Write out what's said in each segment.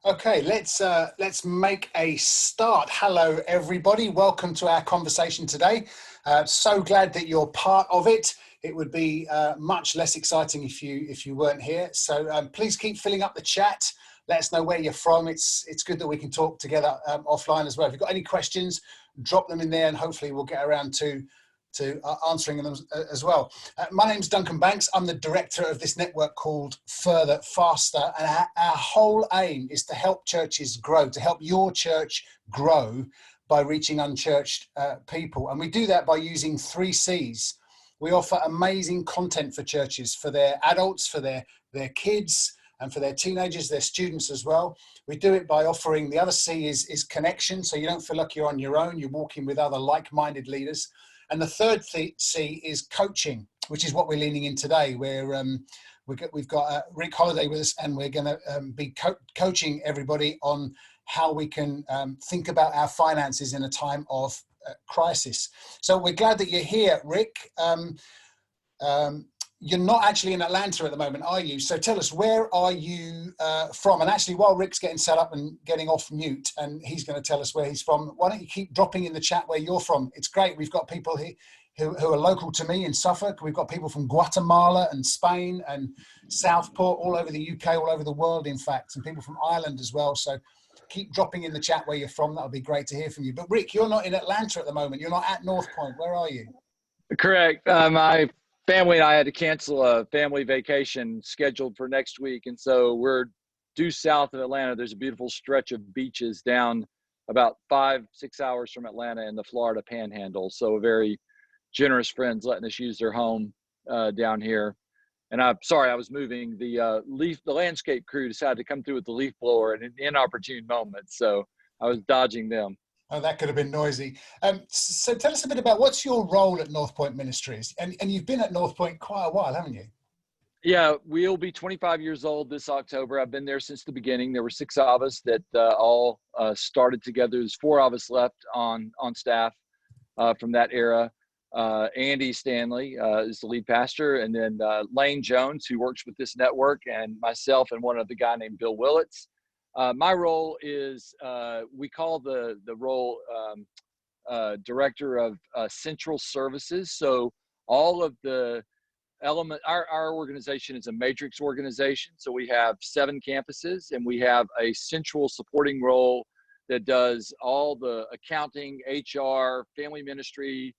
Okay, let's make a start. Hello, everybody. Welcome to our conversation today. So glad that you're part of it. It would be much less exciting if you weren't here. So please keep filling up the chat. Let us know where you're from. It's good that we can talk together offline as well. If you've got any questions, drop them in there, and hopefully we'll get around to answering them as well. My name's Duncan Banks. I'm the director of this network called Further Faster, and our whole aim is to help churches grow, to help your church grow by reaching unchurched people. And we do that by using 3 C's. We offer amazing content for churches, for their adults, for their kids, and for their teenagers, their students as well. We do it by offering, the other C is connection, so you don't feel like you're on your own, you're walking with other like-minded leaders. And the third C is coaching, which is what we're leaning in today. We've got Rick Holiday with us, and we're going to be coaching everybody on how we can think about our finances in a time of crisis. So we're glad that you're here, Rick. You're not actually in Atlanta at the moment, are you? So tell us, where are you from? And actually, while Rick's getting set up and getting off mute, and he's going to tell us where he's from, why don't you keep dropping in the chat where you're from? It's great. We've got people here who are local to me in Suffolk. We've got people from Guatemala and Spain and Southport, all over the UK, all over the world, in fact, and people from Ireland as well. So keep dropping in the chat where you're from. That'll be great to hear from you. But Rick, you're not in Atlanta at the moment. You're not at North Point. Where are you? Correct. My family and I had to cancel a family vacation scheduled for next week. And so we're due south of Atlanta. There's a beautiful stretch of beaches down about 5-6 hours from Atlanta in the Florida Panhandle. So very generous friends letting us use their home down here. And I'm sorry, I was moving. The landscape crew decided to come through with the leaf blower at an inopportune moment. So I was dodging them. Oh, that could have been noisy. So tell us a bit about what's your role at North Point Ministries? And you've been at North Point quite a while, haven't you? Yeah, we'll be 25 years old this October. I've been there since the beginning. There were 6 of us that all started together. There's 4 of us left on staff from that era. Andy Stanley is the lead pastor, and then Lane Jones, who works with this network, and myself and one other guy named Bill Willits. My role is, we call the role Director of Central Services. So all of the element, our organization is a matrix organization. So we have 7 campuses, and we have a central supporting role that does all the accounting, HR, family ministry,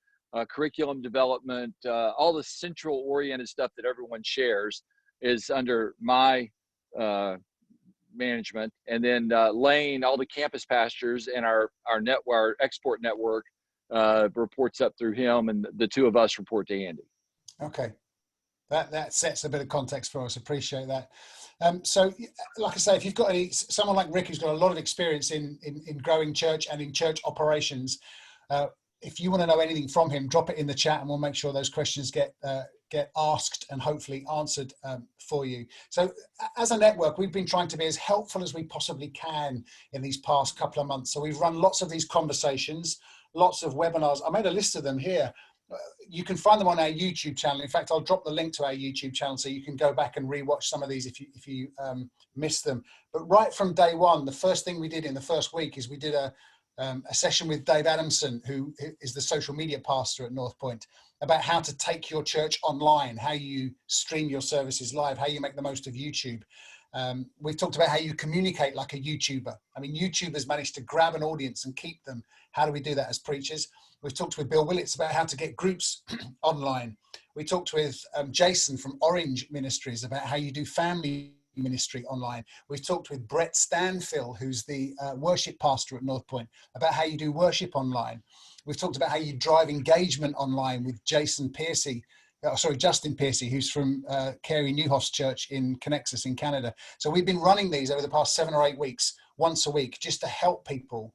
curriculum development, all the central oriented stuff that everyone shares is under my management. And then Lane, all the campus pastors and our export network reports up through him, and the 2 of us report to Andy. Okay, that sets a bit of context for us. Appreciate that. So, like I say, if you've got someone like Rick who's got a lot of experience in growing church and in church operations, if you want to know anything from him, drop it in the chat, and we'll make sure those questions get asked and hopefully answered for you. So as a network, we've been trying to be as helpful as we possibly can in these past couple of months. So we've run lots of these conversations, lots of webinars. I made a list of them here. You can find them on our YouTube channel. In fact, I'll drop the link to our YouTube channel so you can go back and rewatch some of these if you missed them. But right from day one, the first thing we did in the first week is we did a session with Dave Adamson, who is the social media pastor at North Point, about how to take your church online, how you stream your services live, how you make the most of YouTube. We've talked about how you communicate like a YouTuber. I mean, YouTubers manage to grab an audience and keep them. How do we do that as preachers? We've talked with Bill Willits about how to get groups online. We talked with Jason from Orange Ministries about how you do family ministry online. We've talked with Brett Stanfill, who's the worship pastor at North Point, about how you do worship online. We've talked about how you drive engagement online with Justin Piercy, who's from Carey Nieuwhof's church in Connexus in Canada. So we've been running these over the past 7 or 8 weeks, once a week, just to help people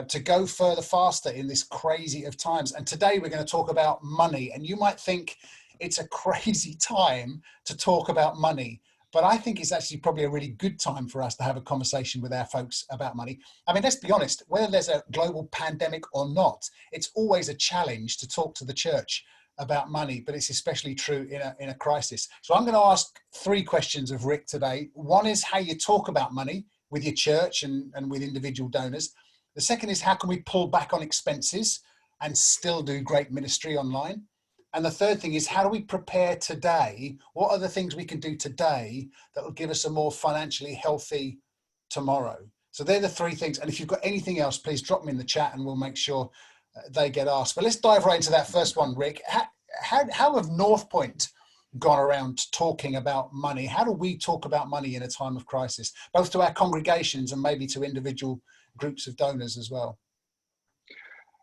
to go further faster in this crazy of times. And today we're going to talk about money. And you might think it's a crazy time to talk about money, but I think it's actually probably a really good time for us to have a conversation with our folks about money. I mean, let's be honest, whether there's a global pandemic or not, it's always a challenge to talk to the church about money, but it's especially true in a crisis. So I'm going to ask 3 questions of Rick today. One is how you talk about money. with your church and with individual donors. The second is, how can we pull back on expenses and still do great ministry online? And the third thing is, how do we prepare today? What are the things we can do today that will give us a more financially healthy tomorrow? So they're the three things. And if you've got anything else, please drop me in the chat and we'll make sure they get asked. But let's dive right into that first one, Rick. How have North Point gone around talking about money? How do we talk about money in a time of crisis, both to our congregations and maybe to individual groups of donors as well?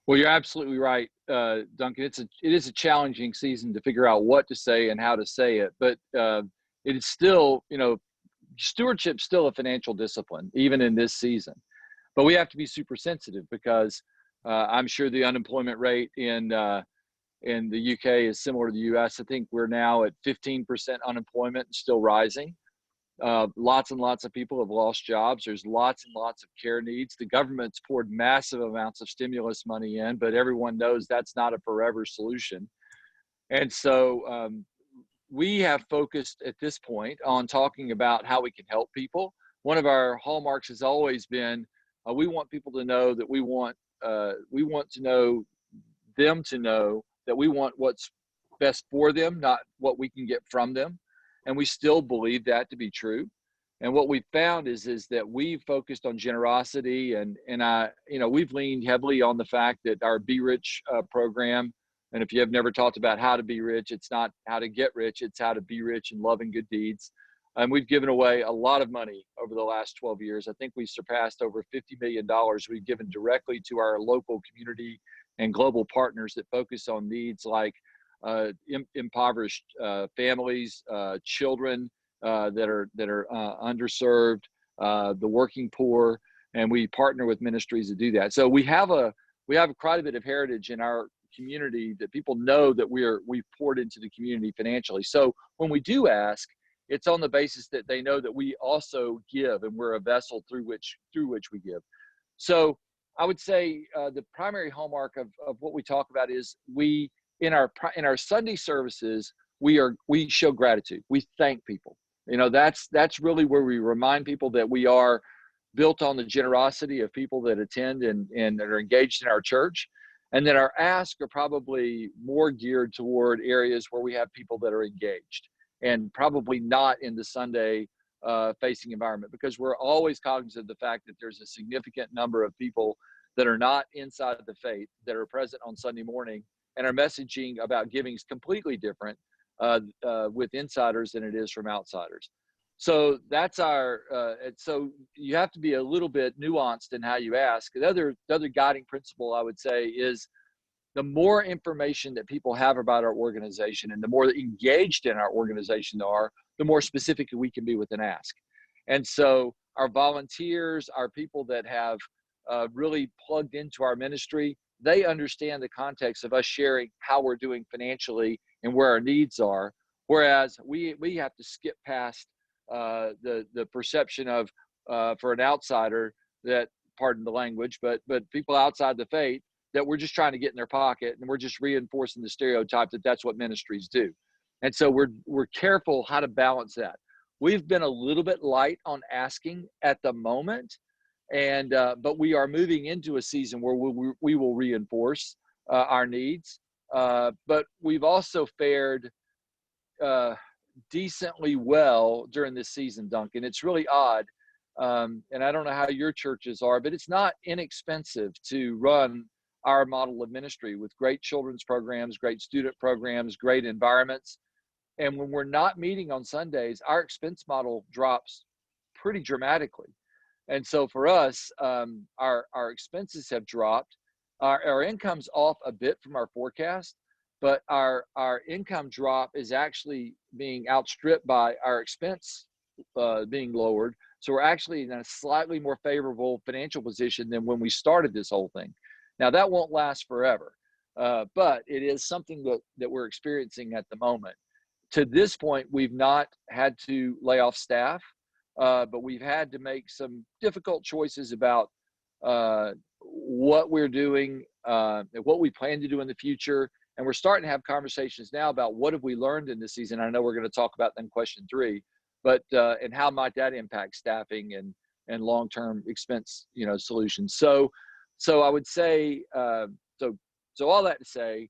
Well, you're absolutely right, Duncan. It is a challenging season to figure out what to say and how to say it, but it is still, stewardship's still a financial discipline, even in this season. But we have to be super sensitive because I'm sure the unemployment rate in the UK is similar to the US. I think we're now at 15% unemployment and still rising. Lots and lots of people have lost jobs. There's lots and lots of care needs. The government's poured massive amounts of stimulus money in, but everyone knows that's not a forever solution. And so we have focused at this point on talking about how we can help people. One of our hallmarks has always been we want people to know that we want to know them to know that we want what's best for them, not what we can get from them. And we still believe that to be true. And what we've found is that we've focused on generosity and we've leaned heavily on the fact that our Be Rich program, and if you have never talked about how to be rich, it's not how to get rich, it's how to be rich in love and good deeds. And we've given away a lot of money over the last 12 years. I think we surpassed over $50 million we've given directly to our local community and global partners that focus on needs like impoverished families, children that are underserved, the working poor, and we partner with ministries to do that. So we have quite a bit of heritage in our community that people know that we've poured into the community financially. So when we do ask, it's on the basis that they know that we also give, and we're a vessel through which we give. So I would say the primary hallmark of what we talk about is in our Sunday services, we show gratitude. We thank people. That's really where we remind people that we are built on the generosity of people that attend and are engaged in our church. And then our asks are probably more geared toward areas where we have people that are engaged and probably not in the Sunday facing environment, because we're always cognizant of the fact that there's a significant number of people that are not inside the faith that are present on Sunday morning, and our messaging about giving is completely different with insiders than it is from outsiders. So that's so you have to be a little bit nuanced in how you ask. The other guiding principle I would say is the more information that people have about our organization and the more engaged in our organization are, the more specific we can be with an ask. And so our volunteers, our people that have really plugged into our ministry, they understand the context of us sharing how we're doing financially and where our needs are. Whereas we have to skip past the perception of for an outsider that, pardon the language, but people outside the faith, that we're just trying to get in their pocket and we're just reinforcing the stereotype that that's what ministries do. And so we're careful how to balance that. We've been a little bit light on asking at the moment, and but we are moving into a season where we will reinforce our needs. But we've also fared decently well during this season, Duncan. It's really odd. And I don't know how your churches are, but it's not inexpensive to run our model of ministry with great children's programs, great student programs, great environments. And when we're not meeting on Sundays, our expense model drops pretty dramatically. And so for us, our expenses have dropped. Our income's off a bit from our forecast, but our income drop is actually being outstripped by our expense being lowered. So we're actually in a slightly more favorable financial position than when we started this whole thing. Now, that won't last forever, but it is something that we're experiencing at the moment. To this point, we've not had to lay off staff, but we've had to make some difficult choices about what we're doing, what we plan to do in the future. And we're starting to have conversations now about what have we learned in this season. I know we're going to talk about that in question 3, but and how might that impact staffing and long-term expense, solutions. So I would say, so all that to say,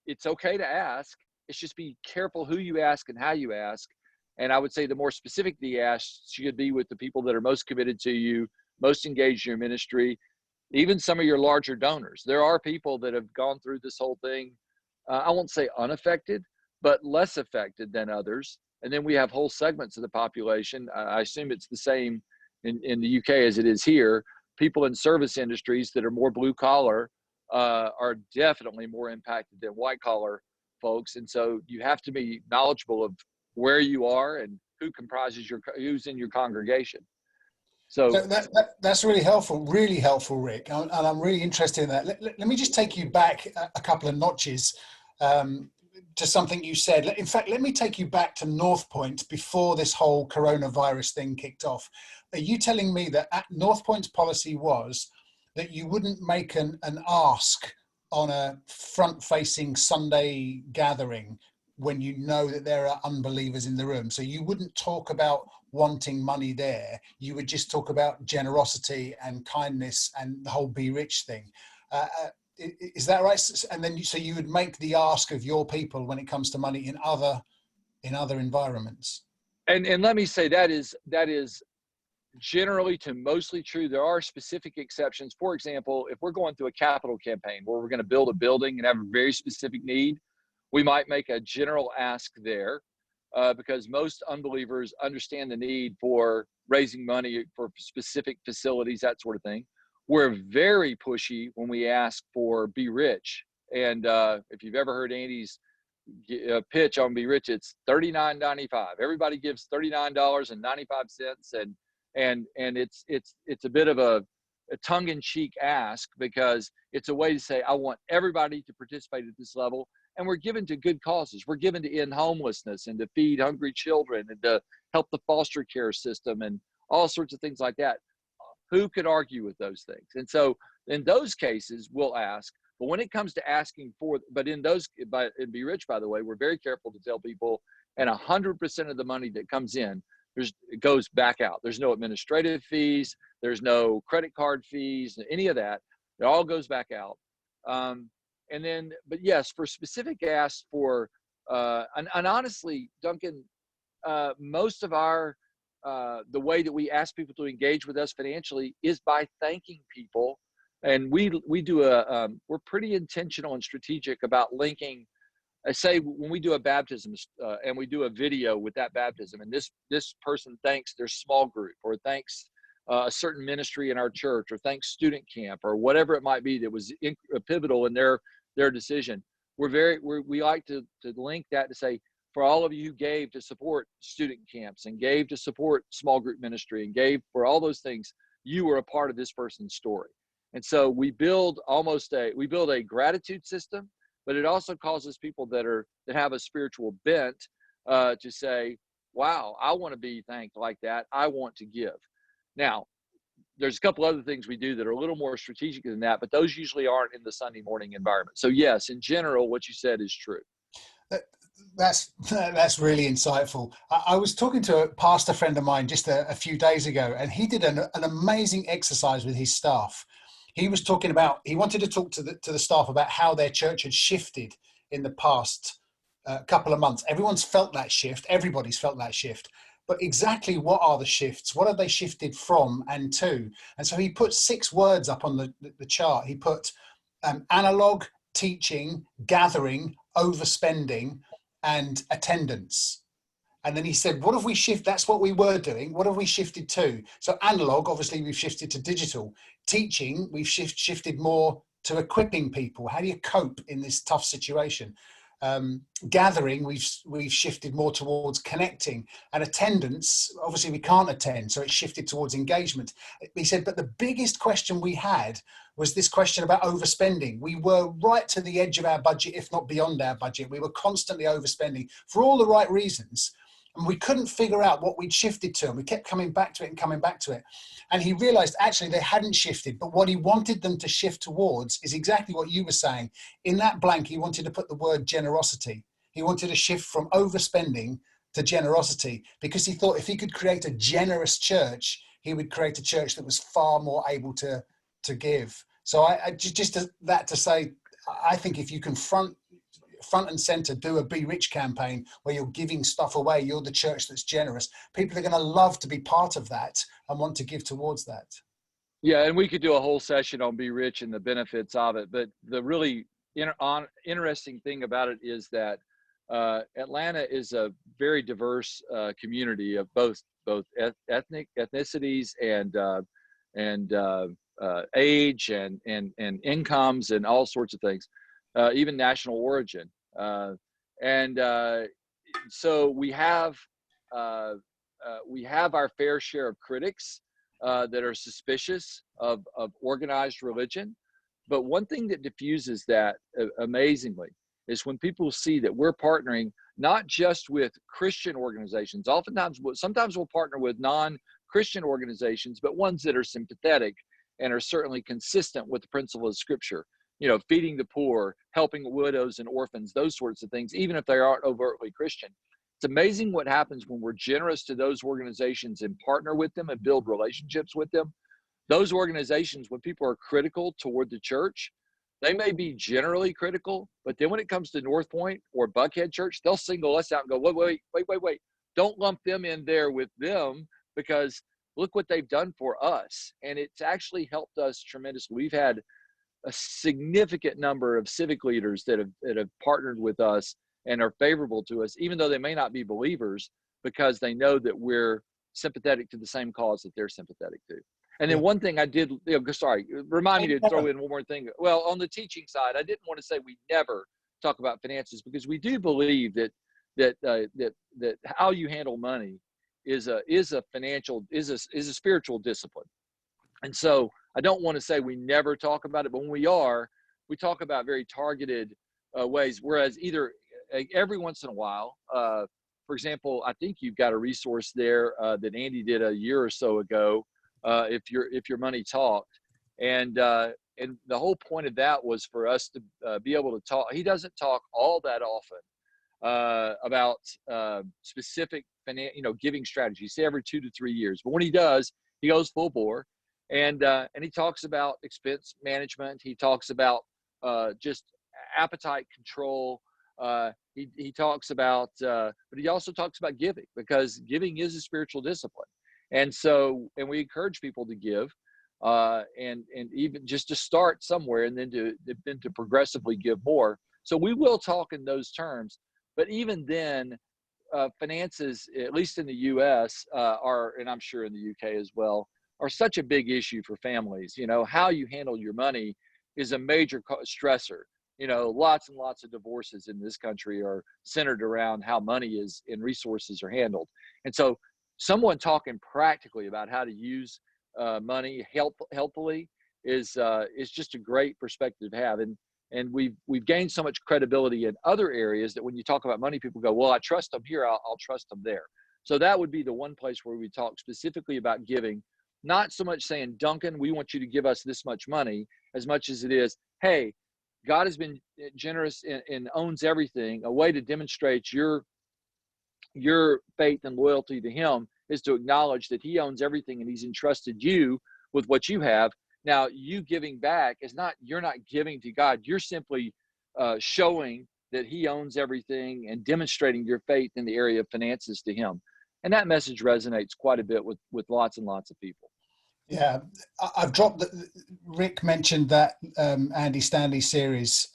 it's okay to ask. It's just be careful who you ask and how you ask. And I would say the more specific the ask should be with the people that are most committed to you, most engaged in your ministry, even some of your larger donors. There are people that have gone through this whole thing, I won't say unaffected, but less affected than others. And then we have whole segments of the population. I assume it's the same in the UK as it is here. People in service industries that are more blue collar are definitely more impacted than white collar folks. And so you have to be knowledgeable of where you are and who comprises who's in your congregation. So that's really helpful, Rick. And I'm really interested in that. Let me just take you back a couple of notches to something you said. In fact, let me take you back to North Point before this whole coronavirus thing kicked off. Are you telling me that at North Point's policy was that you wouldn't make an ask on a front-facing Sunday gathering when you know that there are unbelievers in the room? So you wouldn't talk about wanting money there. You would just talk about generosity and kindness and the whole be rich thing. Is that right? And then so you would make the ask of your people when it comes to money in other environments. And let me say that is generally to mostly true. There are specific exceptions. For example, if we're going through a capital campaign where we're going to build a building and have a very specific need, we might make a general ask there because most unbelievers understand the need for raising money for specific facilities, that sort of thing. We're very pushy when we ask for Be Rich. And if you've ever heard Andy's pitch on Be Rich, it's $39.95. Everybody gives $39.95, and it's a bit of a tongue-in-cheek ask because it's a way to say I want everybody to participate at this level, and we're given to good causes. We're given to end homelessness and to feed hungry children and to help the foster care system and all sorts of things like that. Who could argue with those things? And so in those cases, we'll ask. But when it comes to asking for, in Be Rich, by the way, we're very careful to tell people, and 100% of the money that comes in, it goes back out. There's no administrative fees. There's no credit card fees, any of that. It all goes back out. And then, but yes, for specific asks for, and honestly, Duncan, most of our, the way that we ask people to engage with us financially is by thanking people. And we do we're pretty intentional and strategic about linking. I say when we do a baptism and we do a video with that baptism, and this person thanks their small group or thanks a certain ministry in our church or thanks student camp or whatever it might be that was pivotal in their decision. We like to link that to say, for all of you who gave to support student camps and gave to support small group ministry and gave for all those things, you were a part of this person's story. And so we build a gratitude system, but it also causes people that have a spiritual bent to say, wow, I want to be thanked like that. I want to give. Now, there's a couple other things we do that are a little more strategic than that, but those usually aren't in the Sunday morning environment. So yes, in general, what you said is true. That's really insightful. I was talking to a pastor friend of mine just a few days ago, and he did an amazing exercise with his staff. He was talking about, he wanted to talk to the staff about how their church had shifted in the past couple of months. Everyone's felt that shift. Everybody's felt that shift. But exactly what are the shifts? What have they shifted from and to? And so he put 6 words up on the chart. He put analog, teaching, gathering, overspending, and attendance. And then he said, what have we shifted? That's what we were doing. What have we shifted to? So analog, obviously we've shifted to digital. Teaching, we've shifted more to equipping people. How do you cope in this tough situation? Gathering, we've shifted more towards connecting. And attendance, obviously we can't attend, so it's shifted towards engagement. He said, but the biggest question we had was this question about overspending. We were right to the edge of our budget, if not beyond our budget. We were constantly overspending for all the right reasons. And we couldn't figure out what we'd shifted to. And we kept coming back to it and coming back to it. And he realized actually they hadn't shifted, but what he wanted them to shift towards is exactly what you were saying. In that blank, he wanted to put the word generosity. He wanted to shift from overspending to generosity, because he thought if he could create a generous church, he would create a church that was far more able to give. So I just that to say, I think if you can front and center do a Be Rich campaign where you're giving stuff away, you're the church that's generous, people are going to love to be part of that and want to give towards that. Yeah, and we could do a whole session on Be Rich and the benefits of it. But the really interesting thing about it is that Atlanta is a very diverse community of both ethnicities and age and incomes and all sorts of things, even national origin. So we have our fair share of critics that are suspicious of organized religion. But one thing that diffuses that amazingly is when people see that we're partnering not just with Christian organizations. Sometimes we'll partner with non-Christian organizations, but ones that are sympathetic and are certainly consistent with the principle of Scripture. You know, feeding the poor, helping widows and orphans, those sorts of things, even if they aren't overtly Christian. It's amazing what happens when we're generous to those organizations and partner with them and build relationships with them. Those organizations, when people are critical toward the church, they may be generally critical, but then when it comes to North Point or Buckhead Church, they'll single us out and go, wait. Don't lump them in there with them, because look what they've done for us. And it's actually helped us tremendously. We've had a significant number of civic leaders that have partnered with us and are favorable to us, even though they may not be believers, because they know that we're sympathetic to the same cause that they're sympathetic to. And then one thing I did, remind me to throw in one more thing. Well, on the teaching side, I didn't want to say we never talk about finances, because we do believe that how you handle money is a spiritual discipline. And so I don't want to say we never talk about it, but when we talk about very targeted ways. Whereas either every once in a while, for example, I think you've got a resource there that Andy did a year or so ago. If your money talked, and the whole point of that was for us to be able to talk. He doesn't talk all that often about specific giving strategies. Say every 2 to 3 years, but when he does, he goes full bore, and he talks about expense management. He talks about just appetite control. He talks about, but he also talks about giving, because giving is a spiritual discipline. And we encourage people to give, and even just to start somewhere, and then to progressively give more. So we will talk in those terms, but even then, finances, at least in the U.S., are, and I'm sure in the U.K. as well, are such a big issue for families. You know, how you handle your money is a major stressor. You know, lots and lots of divorces in this country are centered around how money is and resources are handled. And so someone talking practically about how to use money helpfully is just a great perspective to have. And we've gained so much credibility in other areas that when you talk about money, people go, well, I trust them here, I'll trust them there. So that would be the one place where we talk specifically about giving, not so much saying, Duncan, we want you to give us this much money, as much as it is, hey, God has been generous and owns everything. A way to demonstrate your faith and loyalty to him is to acknowledge that he owns everything and he's entrusted you with what you have. Now, you giving back is not, you're not giving to God. You're simply showing that he owns everything and demonstrating your faith in the area of finances to him. And that message resonates quite a bit with lots and lots of people. Yeah, I've dropped. Rick mentioned that Andy Stanley series,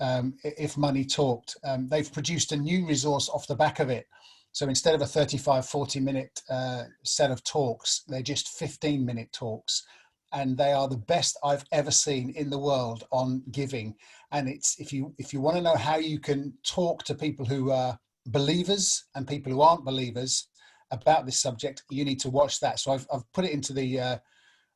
If Money Talked. They've produced a new resource off the back of it. So instead of a 35, 40-minute set of talks, they're just 15-minute talks. And they are the best I've ever seen in the world on giving. And it's if you want to know how you can talk to people who are believers and people who aren't believers about this subject, you need to watch that. So I've put it into the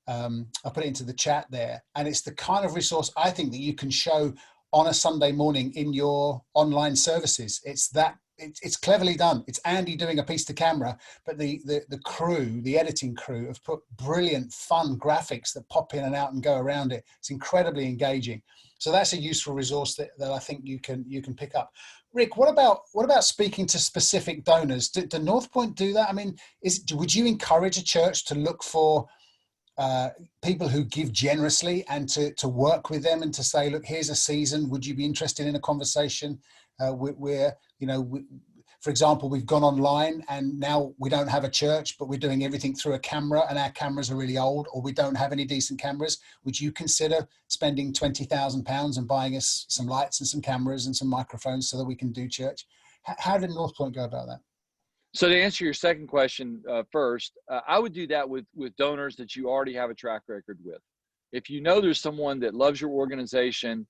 I put it into the chat there, and it's the kind of resource I think that you can show on a Sunday morning in your online services. It's that it's cleverly done. It's Andy doing a piece to camera, but the crew, the editing crew, have put brilliant, fun graphics that pop in and out and go around it. It's incredibly engaging. So that's a useful resource that I think you can pick up. Rick, what about speaking to specific donors? Do North Point do that? I mean, would you encourage a church to look for people who give generously and to work with them and to say, look, here's a season. Would you be interested in a conversation where, for example, we've gone online and now we don't have a church, but we're doing everything through a camera and our cameras are really old, or we don't have any decent cameras. Would you consider spending £20,000 and buying us some lights and some cameras and some microphones so that we can do church? How did North Point go about that? So to answer your second question first, I would do that with donors that you already have a track record with. If you know there's someone that loves your organization,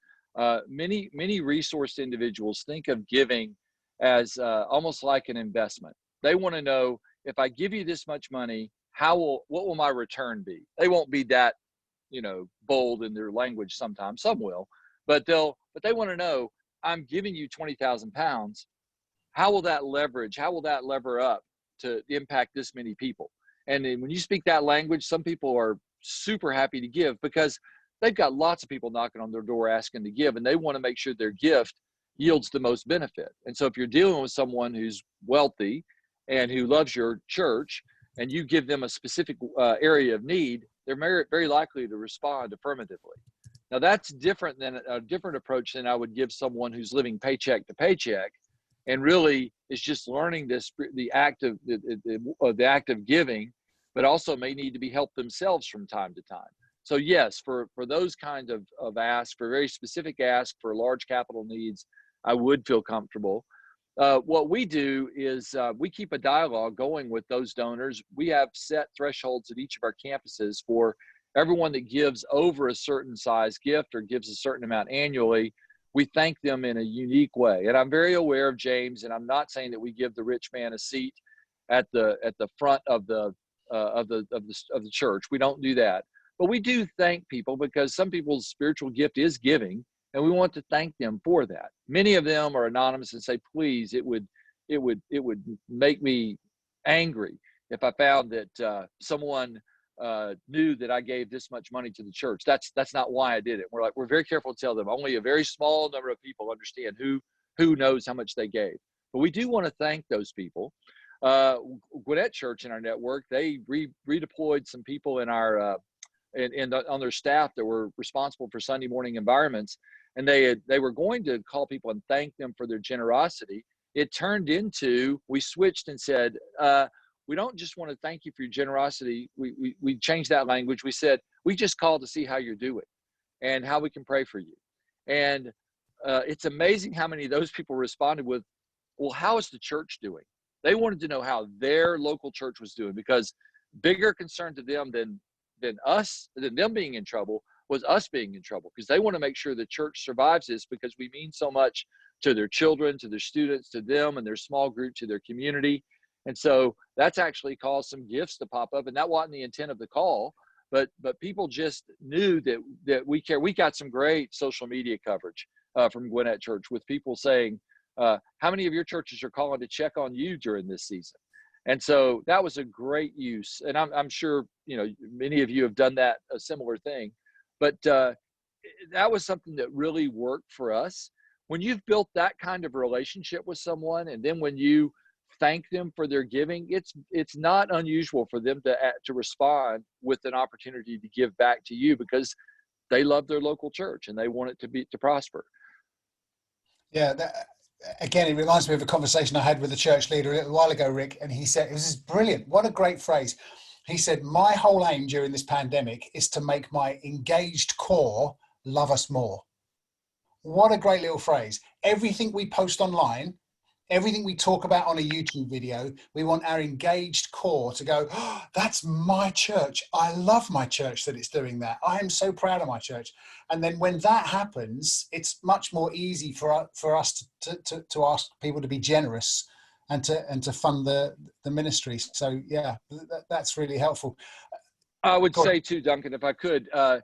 many resource individuals think of giving as almost like an investment. They want to know, if I give you this much money, what will my return be? They won't be that, bold in their language sometimes. Some will, but they want to know, I'm giving you £20,000. How will that lever up to impact this many people? And then when you speak that language, some people are super happy to give because they've got lots of people knocking on their door asking to give, and they want to make sure their gift yields the most benefit. And so if you're dealing with someone who's wealthy and who loves your church, and you give them a specific area of need, they're very likely to respond affirmatively. Now that's different than a different approach than I would give someone who's living paycheck to paycheck and really is just learning the act of giving, but also may need to be helped themselves from time to time. So yes, for those kind of asks, for very specific asks, for large capital needs, I would feel comfortable. What we do is we keep a dialogue going with those donors. We have set thresholds at each of our campuses for everyone that gives over a certain size gift or gives a certain amount annually. We thank them in a unique way. And I'm very aware of James, and I'm not saying that we give the rich man a seat at the front of the church. We don't do that. But we do thank people because some people's spiritual gift is giving, and we want to thank them for that. Many of them are anonymous and say, please, it would make me angry if I found that someone knew that I gave this much money to the church. That's not why I did it. We're very careful to tell them only a very small number of people understand who knows how much they gave. But we do want to thank those people. Gwinnett Church in our network, they redeployed some people in our on their staff that were responsible for Sunday morning environments, and they were going to call people and thank them for their generosity. It turned into, we switched and said, we don't just want to thank you for your generosity. We changed that language. We said, we just called to see how you're doing and how we can pray for you. And it's amazing how many of those people responded with, well, how is the church doing? They wanted to know how their local church was doing, because bigger concern to them than them being in trouble was us being in trouble, because they want to make sure the church survives this, because we mean so much to their children, to their students, to them and their small group, to their community. And so that's actually caused some gifts to pop up, and that wasn't the intent of the call, but people just knew that we care. We got some great social media coverage from Gwinnett Church with people saying, how many of your churches are calling to check on you during this season? And so that was a great use. And I'm sure, many of you have done a similar thing, but that was something that really worked for us. When you've built that kind of relationship with someone, and then when you thank them for their giving, it's not unusual for them to respond with an opportunity to give back to you, because they love their local church and they want it to prosper. Yeah, again, it reminds me of a conversation I had with a church leader a little while ago, Rick, and he said, this is brilliant. What a great phrase. He said, my whole aim during this pandemic is to make my engaged core love us more. What a great little phrase. Everything we post online, everything we talk about on a YouTube video, we want our engaged core to go, oh, that's my church. I love my church that it's doing that. I am so proud of my church. And then when that happens, it's much more easy for us to ask people to be generous and to fund the ministry. So yeah, that's really helpful. I would say too, Duncan, if I could, the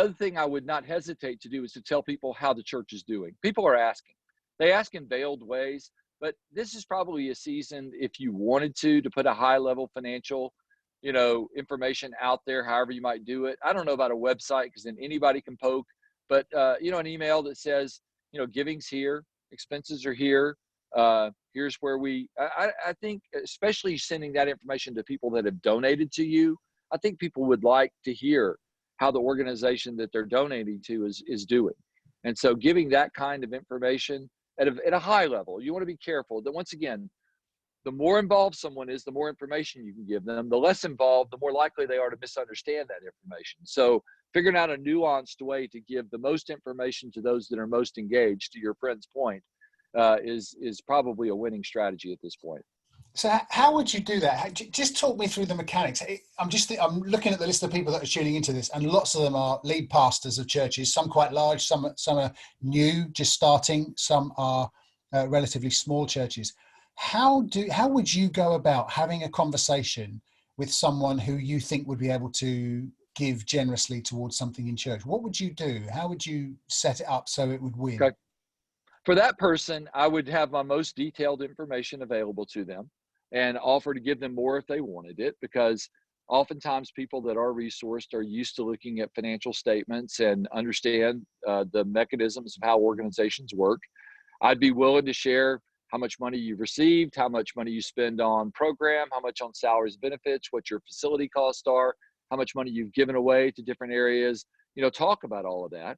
other thing I would not hesitate to do is to tell people how the church is doing. People are asking. They ask in veiled ways. But this is probably a season, if you wanted to put a high level financial, information out there, however you might do it. I don't know about a website because then anybody can poke, but an email that says, giving's here, expenses are here. Here's where I think, especially sending that information to people that have donated to you, I think people would like to hear how the organization that they're donating to is doing. And so giving that kind of information at a high level, you want to be careful that, once again, the more involved someone is, the more information you can give them. The less involved, the more likely they are to misunderstand that information. So figuring out a nuanced way to give the most information to those that are most engaged, to your friend's point, is probably a winning strategy at this point. So how would you do that? Just talk me through the mechanics. I'm looking at the list of people that are tuning into this, and lots of them are lead pastors of churches, some quite large, some are new, just starting, some are relatively small churches. How would you go about having a conversation with someone who you think would be able to give generously towards something in church? What would you do? How would you set it up so it would win? Okay. For that person, I would have my most detailed information available to them and offer to give them more if they wanted it, because oftentimes people that are resourced are used to looking at financial statements and understand the mechanisms of how organizations work. I'd be willing to share how much money you've received, how much money you spend on program, how much on salaries and benefits, what your facility costs are, how much money you've given away to different areas. Talk about all of that.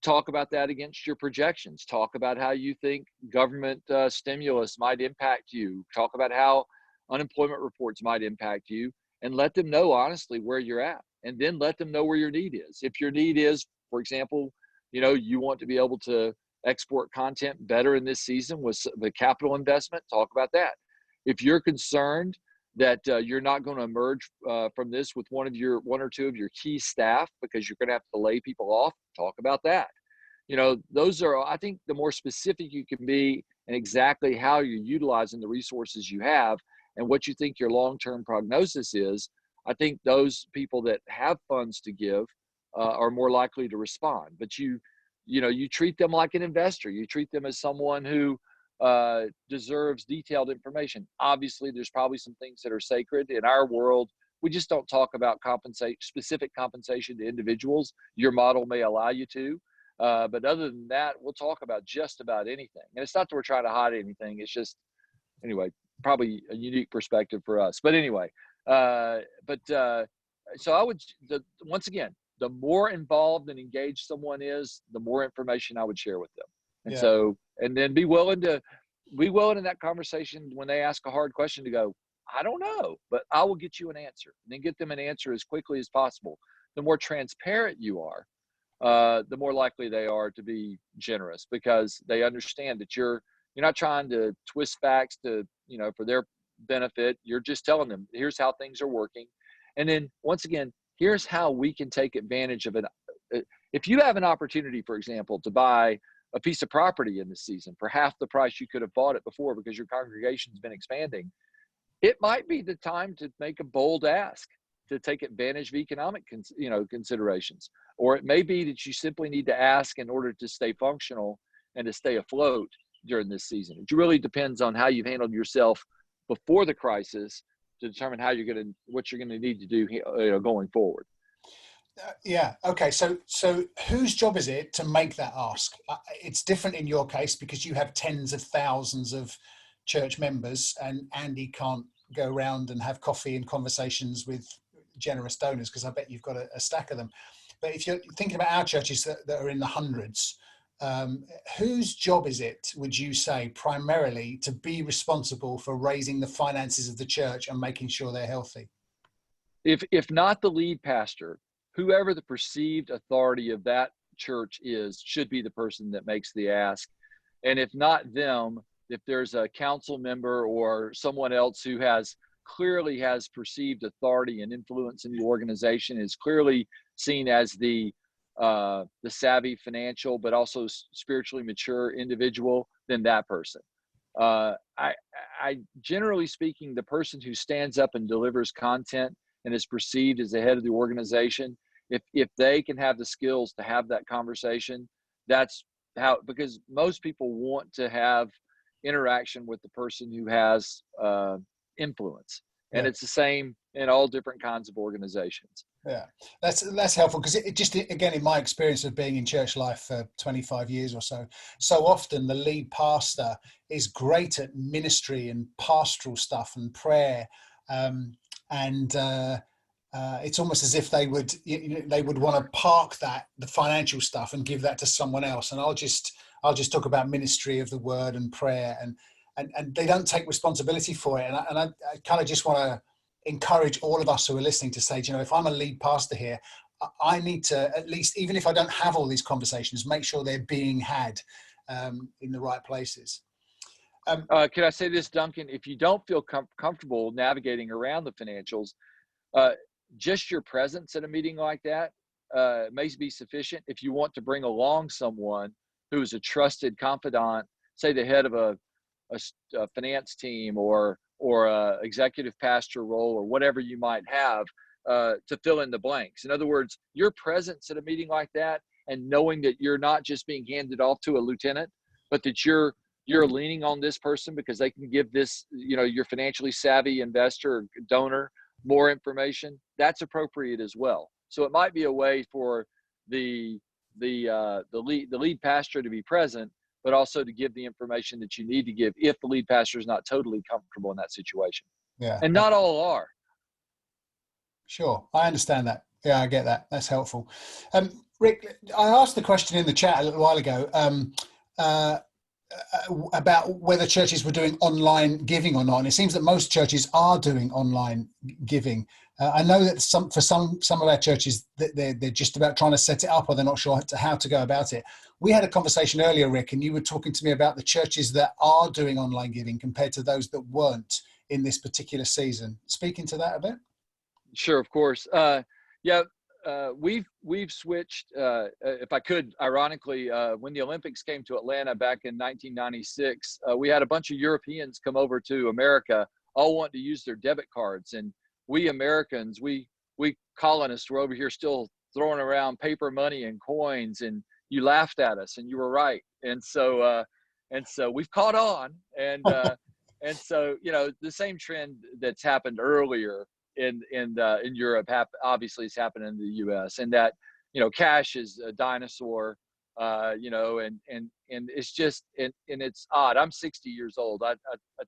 Talk about that against your projections. Talk about how you think government stimulus might impact you. Talk about how unemployment reports might impact you, and let them know honestly where you're at. And then let them know where your need is. If your need is, for example, you want to be able to export content better in this season with the capital investment, talk about that. If you're concerned that you're not going to emerge from this with one or two of your key staff because you're going to have to lay people off, talk about that. Those are, I think, the more specific you can be and exactly how you're utilizing the resources you have and what you think your long-term prognosis is. I think those people that have funds to give are more likely to respond. But you treat them like an investor. You treat them as someone who deserves detailed information. Obviously, there's probably some things that are sacred in our world. We just don't talk about specific compensation to individuals. Your model may allow you to, but other than that, we'll talk about just about anything. And it's not that we're trying to hide anything. It's just, anyway, probably a unique perspective for us. But anyway, so I would, once again, the more involved and engaged someone is, the more information I would share with them. And so, and then be willing in that conversation when they ask a hard question to go, I don't know, but I will get you an answer, and then get them an answer as quickly as possible. The more transparent you are, the more likely they are to be generous, because they understand that you're not trying to twist facts to, for their benefit. You're just telling them, here's how things are working. And then once again, here's how we can take advantage of it. If you have an opportunity, for example, to buy a piece of property in this season for half the price you could have bought it before because your congregation's been expanding, it might be the time to make a bold ask to take advantage of economic considerations. Or it may be that you simply need to ask in order to stay functional and to stay afloat during this season. It really depends on how you've handled yourself before the crisis to determine what you're going to need to do going forward. Yeah. Okay. So whose job is it to make that ask? It's different in your case because you have tens of thousands of church members, and Andy can't go around and have coffee and conversations with generous donors because I bet you've got a stack of them. But if you're thinking about our churches that are in the hundreds, whose job is it, would you say, primarily to be responsible for raising the finances of the church and making sure they're healthy? If not the lead pastor, whoever the perceived authority of that church is, should be the person that makes the ask. And if not them, if there's a council member or someone else who clearly has perceived authority and influence in the organization, is clearly seen as the savvy financial, but also spiritually mature individual, then that person. I generally speaking, the person who stands up and delivers content and is perceived as the head of the organization, if they can have the skills to have that conversation, that's how, because most people want to have, interaction with the person who has influence. And Yeah. it's the same in all different kinds of organizations. Yeah, that's helpful, because it just, again, in my experience of being in church life for 25 years or so, so often the lead pastor is great at ministry and pastoral stuff and prayer, and it's almost as if they would want to park the financial stuff and give that to someone else, and I'll just talk about ministry of the word and prayer, and they don't take responsibility for it, and I kind of just want to encourage all of us who are listening to say, if I'm a lead pastor here, I need to, at least, even if I don't have all these conversations, make sure they're being had in the right places. Can I say this, Duncan? If you don't feel comfortable navigating around the financials, just your presence at a meeting like that may be sufficient. If you want to bring along someone who is a trusted confidant, say the head of a finance team or a executive pastor role or whatever you might have, to fill in the blanks. In other words, your presence at a meeting like that, and knowing that you're not just being handed off to a lieutenant, but that you're leaning on this person because they can give this, your financially savvy investor or donor more information, that's appropriate as well. So it might be a way for the lead pastor to be present, but also to give the information that you need to give if the lead pastor is not totally comfortable in that situation. Yeah. And not all are. Sure. I understand that. Yeah, I get that. That's helpful. Rick, I asked the question in the chat a little while ago about whether churches were doing online giving or not. And it seems that most churches are doing online giving. I know that for some of our churches, they're just about trying to set it up, or they're not sure how to go about it. We had a conversation earlier, Rick, and you were talking to me about the churches that are doing online giving compared to those that weren't in this particular season. Speaking to that a bit? Sure, of course. We've switched. If I could, ironically, when the Olympics came to Atlanta back in 1996, we had a bunch of Europeans come over to America, all wanting to use their debit cards, and we Americans, we colonists, were over here still throwing around paper money and coins, and you laughed at us, and you were right, and so we've caught on, and so the same trend that's happened earlier in Europe obviously is happening in the U.S. and that cash is a dinosaur, and it's just and it's odd. I'm 60 years old. I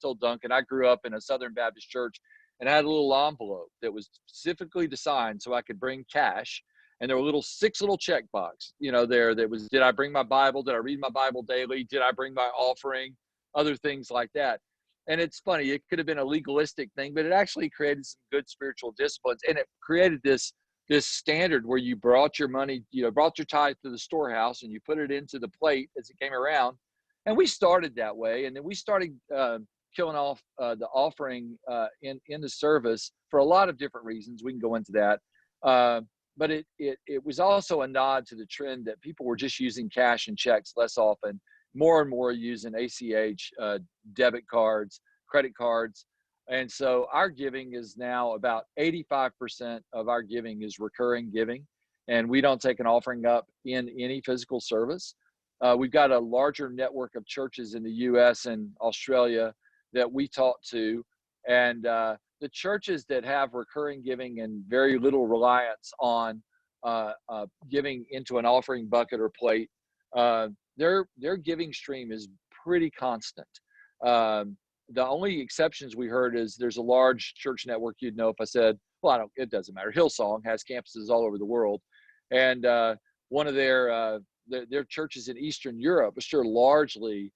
told Duncan I grew up in a Southern Baptist church and I had a little envelope that was specifically designed so I could bring cash, and there were six little check box there that was, did I bring my Bible? Did I read my Bible daily? Did I bring my offering? Other things like that. And it's funny, it could have been a legalistic thing, but it actually created some good spiritual disciplines. And it created this standard where you brought your money, brought your tithe to the storehouse and you put it into the plate as it came around. And we started that way. And then we started killing off the offering in the service for a lot of different reasons. We can go into that. But it was also a nod to the trend that people were just using cash and checks less often, more and more using ACH, debit cards, credit cards. And so our giving is now about 85% of our giving is recurring giving. And we don't take an offering up in any physical service. We've got a larger network of churches in the US and Australia that we talk to. And the churches that have recurring giving and very little reliance on giving into an offering bucket or plate, their giving stream is pretty constant. The only exceptions we heard is there's a large church network, if I said, well, it doesn't matter. Hillsong has campuses all over the world. And one of their churches in Eastern Europe, which are largely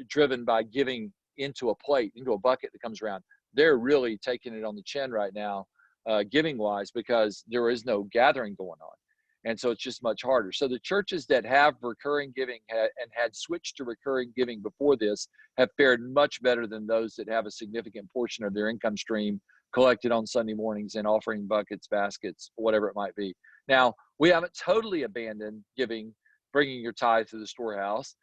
driven by giving into a plate, into a bucket that comes around. They're really taking it on the chin right now, giving wise, because there is no gathering going on. And so it's just much harder. So the churches that have recurring giving and had switched to recurring giving before this have fared much better than those that have a significant portion of their income stream collected on Sunday mornings in offering buckets, baskets, whatever it might be. Now, we haven't totally abandoned giving, bringing your tithe to the storehouse.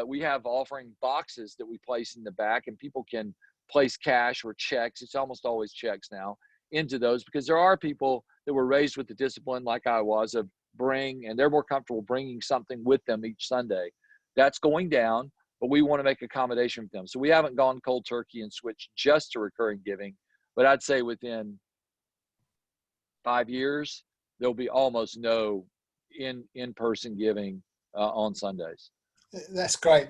We have offering boxes that we place in the back, and people can place cash or checks. It's almost always checks now into those, because there are people that were raised with the discipline like I was of and they're more comfortable bringing something with them each Sunday. That's going down. but we want to make accommodation for them. So we haven't gone cold turkey and switched just to recurring giving, but I'd say within 5 years, there'll be almost no in-person giving on Sundays. That's great.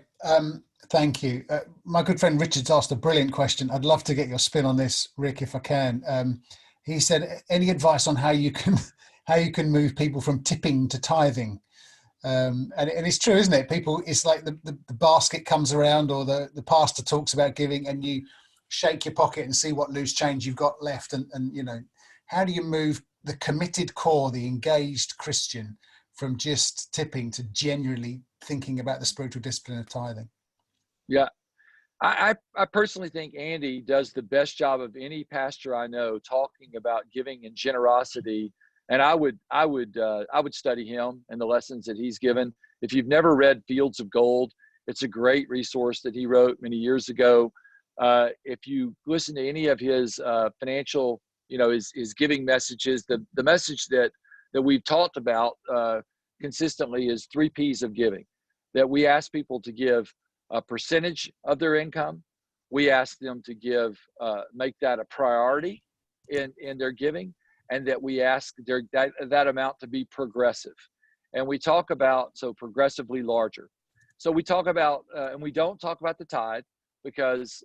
Thank you. My good friend Richard's asked a brilliant question. I'd love to get your spin on this, Rick, if I can. He said, any advice on how you can move people from tipping to tithing? And it's true, isn't it? People, it's like the basket comes around, or the pastor talks about giving, and you shake your pocket and see what loose change you've got left. And how do you move the committed core, the engaged Christian, from just tipping to genuinely thinking about the spiritual discipline of tithing? Yeah, I personally think Andy does the best job of any pastor I know talking about giving and generosity. And I would study him and the lessons that he's given. If you've never read Fields of Gold, it's a great resource that he wrote many years ago. If you listen to any of his financial, his giving messages, the message that we've talked about consistently is 3 P's of giving. That we ask people to give a percentage of their income. We ask them to make that a priority in their giving, and that we ask that amount to be progressive. And we talk about, so progressively larger. So we talk about, and we don't talk about the tithe, because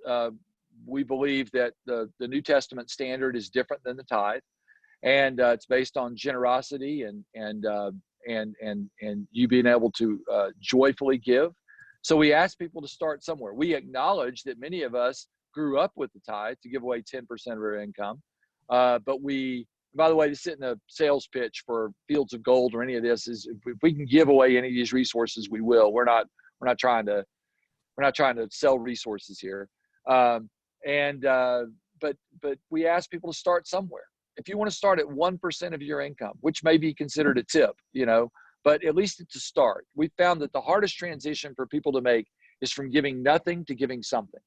we believe that the New Testament standard is different than the tithe, and it's based on generosity and you being able to joyfully give. So we ask people to start somewhere. We acknowledge that many of us grew up with the tithe to give away 10% of our income, but by the way, to sit in a sales pitch for Fields of Gold or any of this is, if we can give away any of these resources, we will. We're not trying to sell resources here. But we ask people to start somewhere. If you want to start at 1% of your income, which may be considered a tip, but at least it's a start. We found that the hardest transition for people to make is from giving nothing to giving something.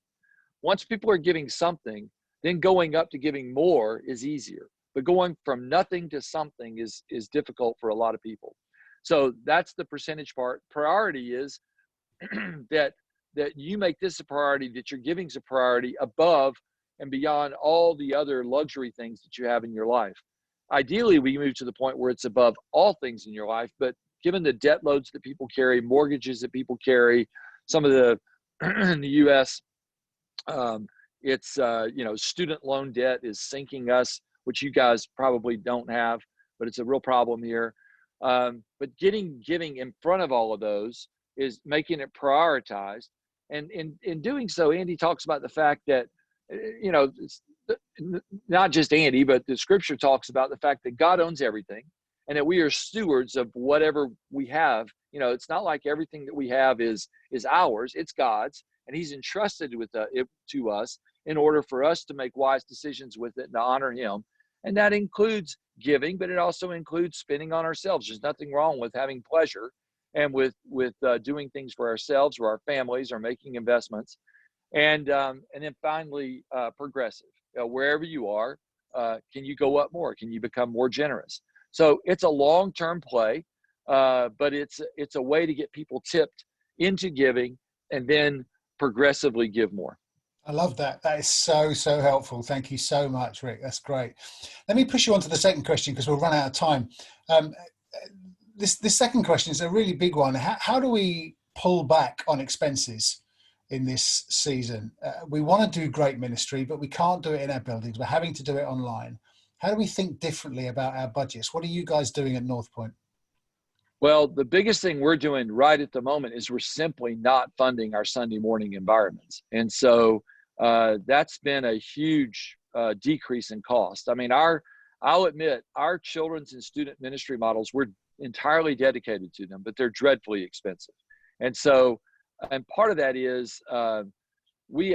Once people are giving something, then going up to giving more is easier. But going from nothing to something is difficult for a lot of people. So that's the percentage part. Priority is that you make this a priority, that your giving's a priority above and beyond all the other luxury things that you have in your life. Ideally, we move to the point where it's above all things in your life, but given the debt loads that people carry, mortgages that people carry, some of the in the U.S., it's student loan debt is sinking us, which you guys probably don't have, but it's a real problem here. But giving in front of all of those is making it prioritized. And in doing so, Andy talks about the fact that, it's not just Andy, but the scripture talks about the fact that God owns everything, and that we are stewards of whatever we have. It's not like everything that we have is ours, it's God's, and he's entrusted it to us in order for us to make wise decisions with it and to honor him. And that includes giving, but it also includes spending on ourselves. There's nothing wrong with having pleasure and with doing things for ourselves or our families or making investments. And then finally, progressive. Wherever you are, can you go up more? Can you become more generous? So it's a long-term play, but it's a way to get people tipped into giving and then progressively give more. I love that. That is so helpful. Thank you so much, Rick. That's great. Let me push you on to the second question, because we'll run out of time. This second question is a really big one. How do we pull back on expenses in this season? We want to do great ministry, but we can't do it in our buildings. We're having to do it online. How do we think differently about our budgets? What are you guys doing at North Point? Well, the biggest thing we're doing right at the moment is we're simply not funding our Sunday morning environments. And so that's been a huge decrease in cost. I mean, I'll admit, our children's and student ministry models, we're entirely dedicated to them, but they're dreadfully expensive. And so, and part of that is we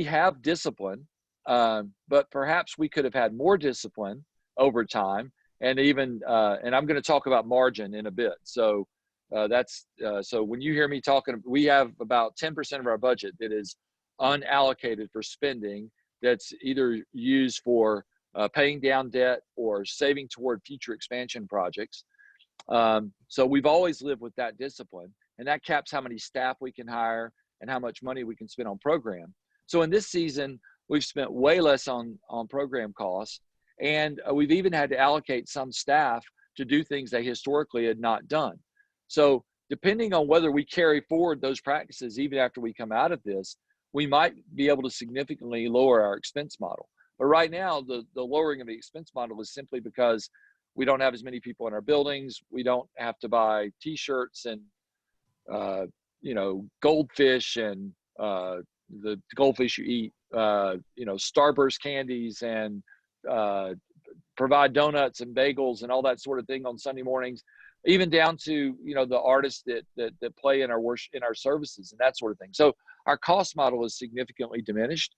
have discipline, but perhaps we could have had more discipline over time. And even, and I'm going to talk about margin in a bit. So so when you hear me talking, we have about 10% of our budget that is unallocated for spending, that's either used for paying down debt or saving toward future expansion projects. So we've always lived with that discipline. and that caps how many staff we can hire and how much money we can spend on program. So in this season, we've spent way less on program costs, and we've even had to allocate some staff to do things they historically had not done. So depending on whether we carry forward those practices even after we come out of this, we might be able to significantly lower our expense model. But right now, the lowering of the expense model is simply because we don't have as many people in our buildings. We don't have to buy T-shirts and goldfish and the goldfish you eat, Starburst candies, and provide donuts and bagels and all that sort of thing on Sunday mornings, even down to the artists that play in our worship, in our services, and that sort of thing. So our cost model is significantly diminished.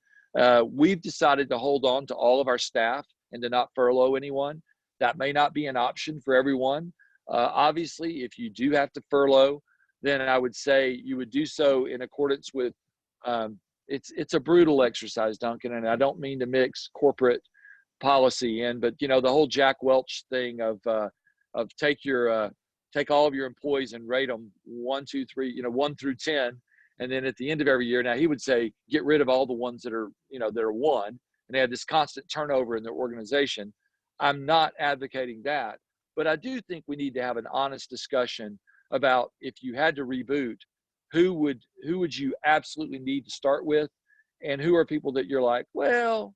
We've decided to hold on to all of our staff and to not furlough anyone. That may not be an option for everyone. Obviously, if you do have to furlough, then I would say you would do so in accordance with, it's a brutal exercise, Duncan, and I don't mean to mix corporate policy in, but the whole Jack Welch thing of take all of your employees and rate them 1, 2, 3, 1 through 10, and then at the end of every year, now he would say get rid of all the ones that are that are 1, and they have this constant turnover in their organization. I'm not advocating that, but I do think we need to have an honest discussion about, if you had to reboot, who would you absolutely need to start with, and who are people that you're like, well,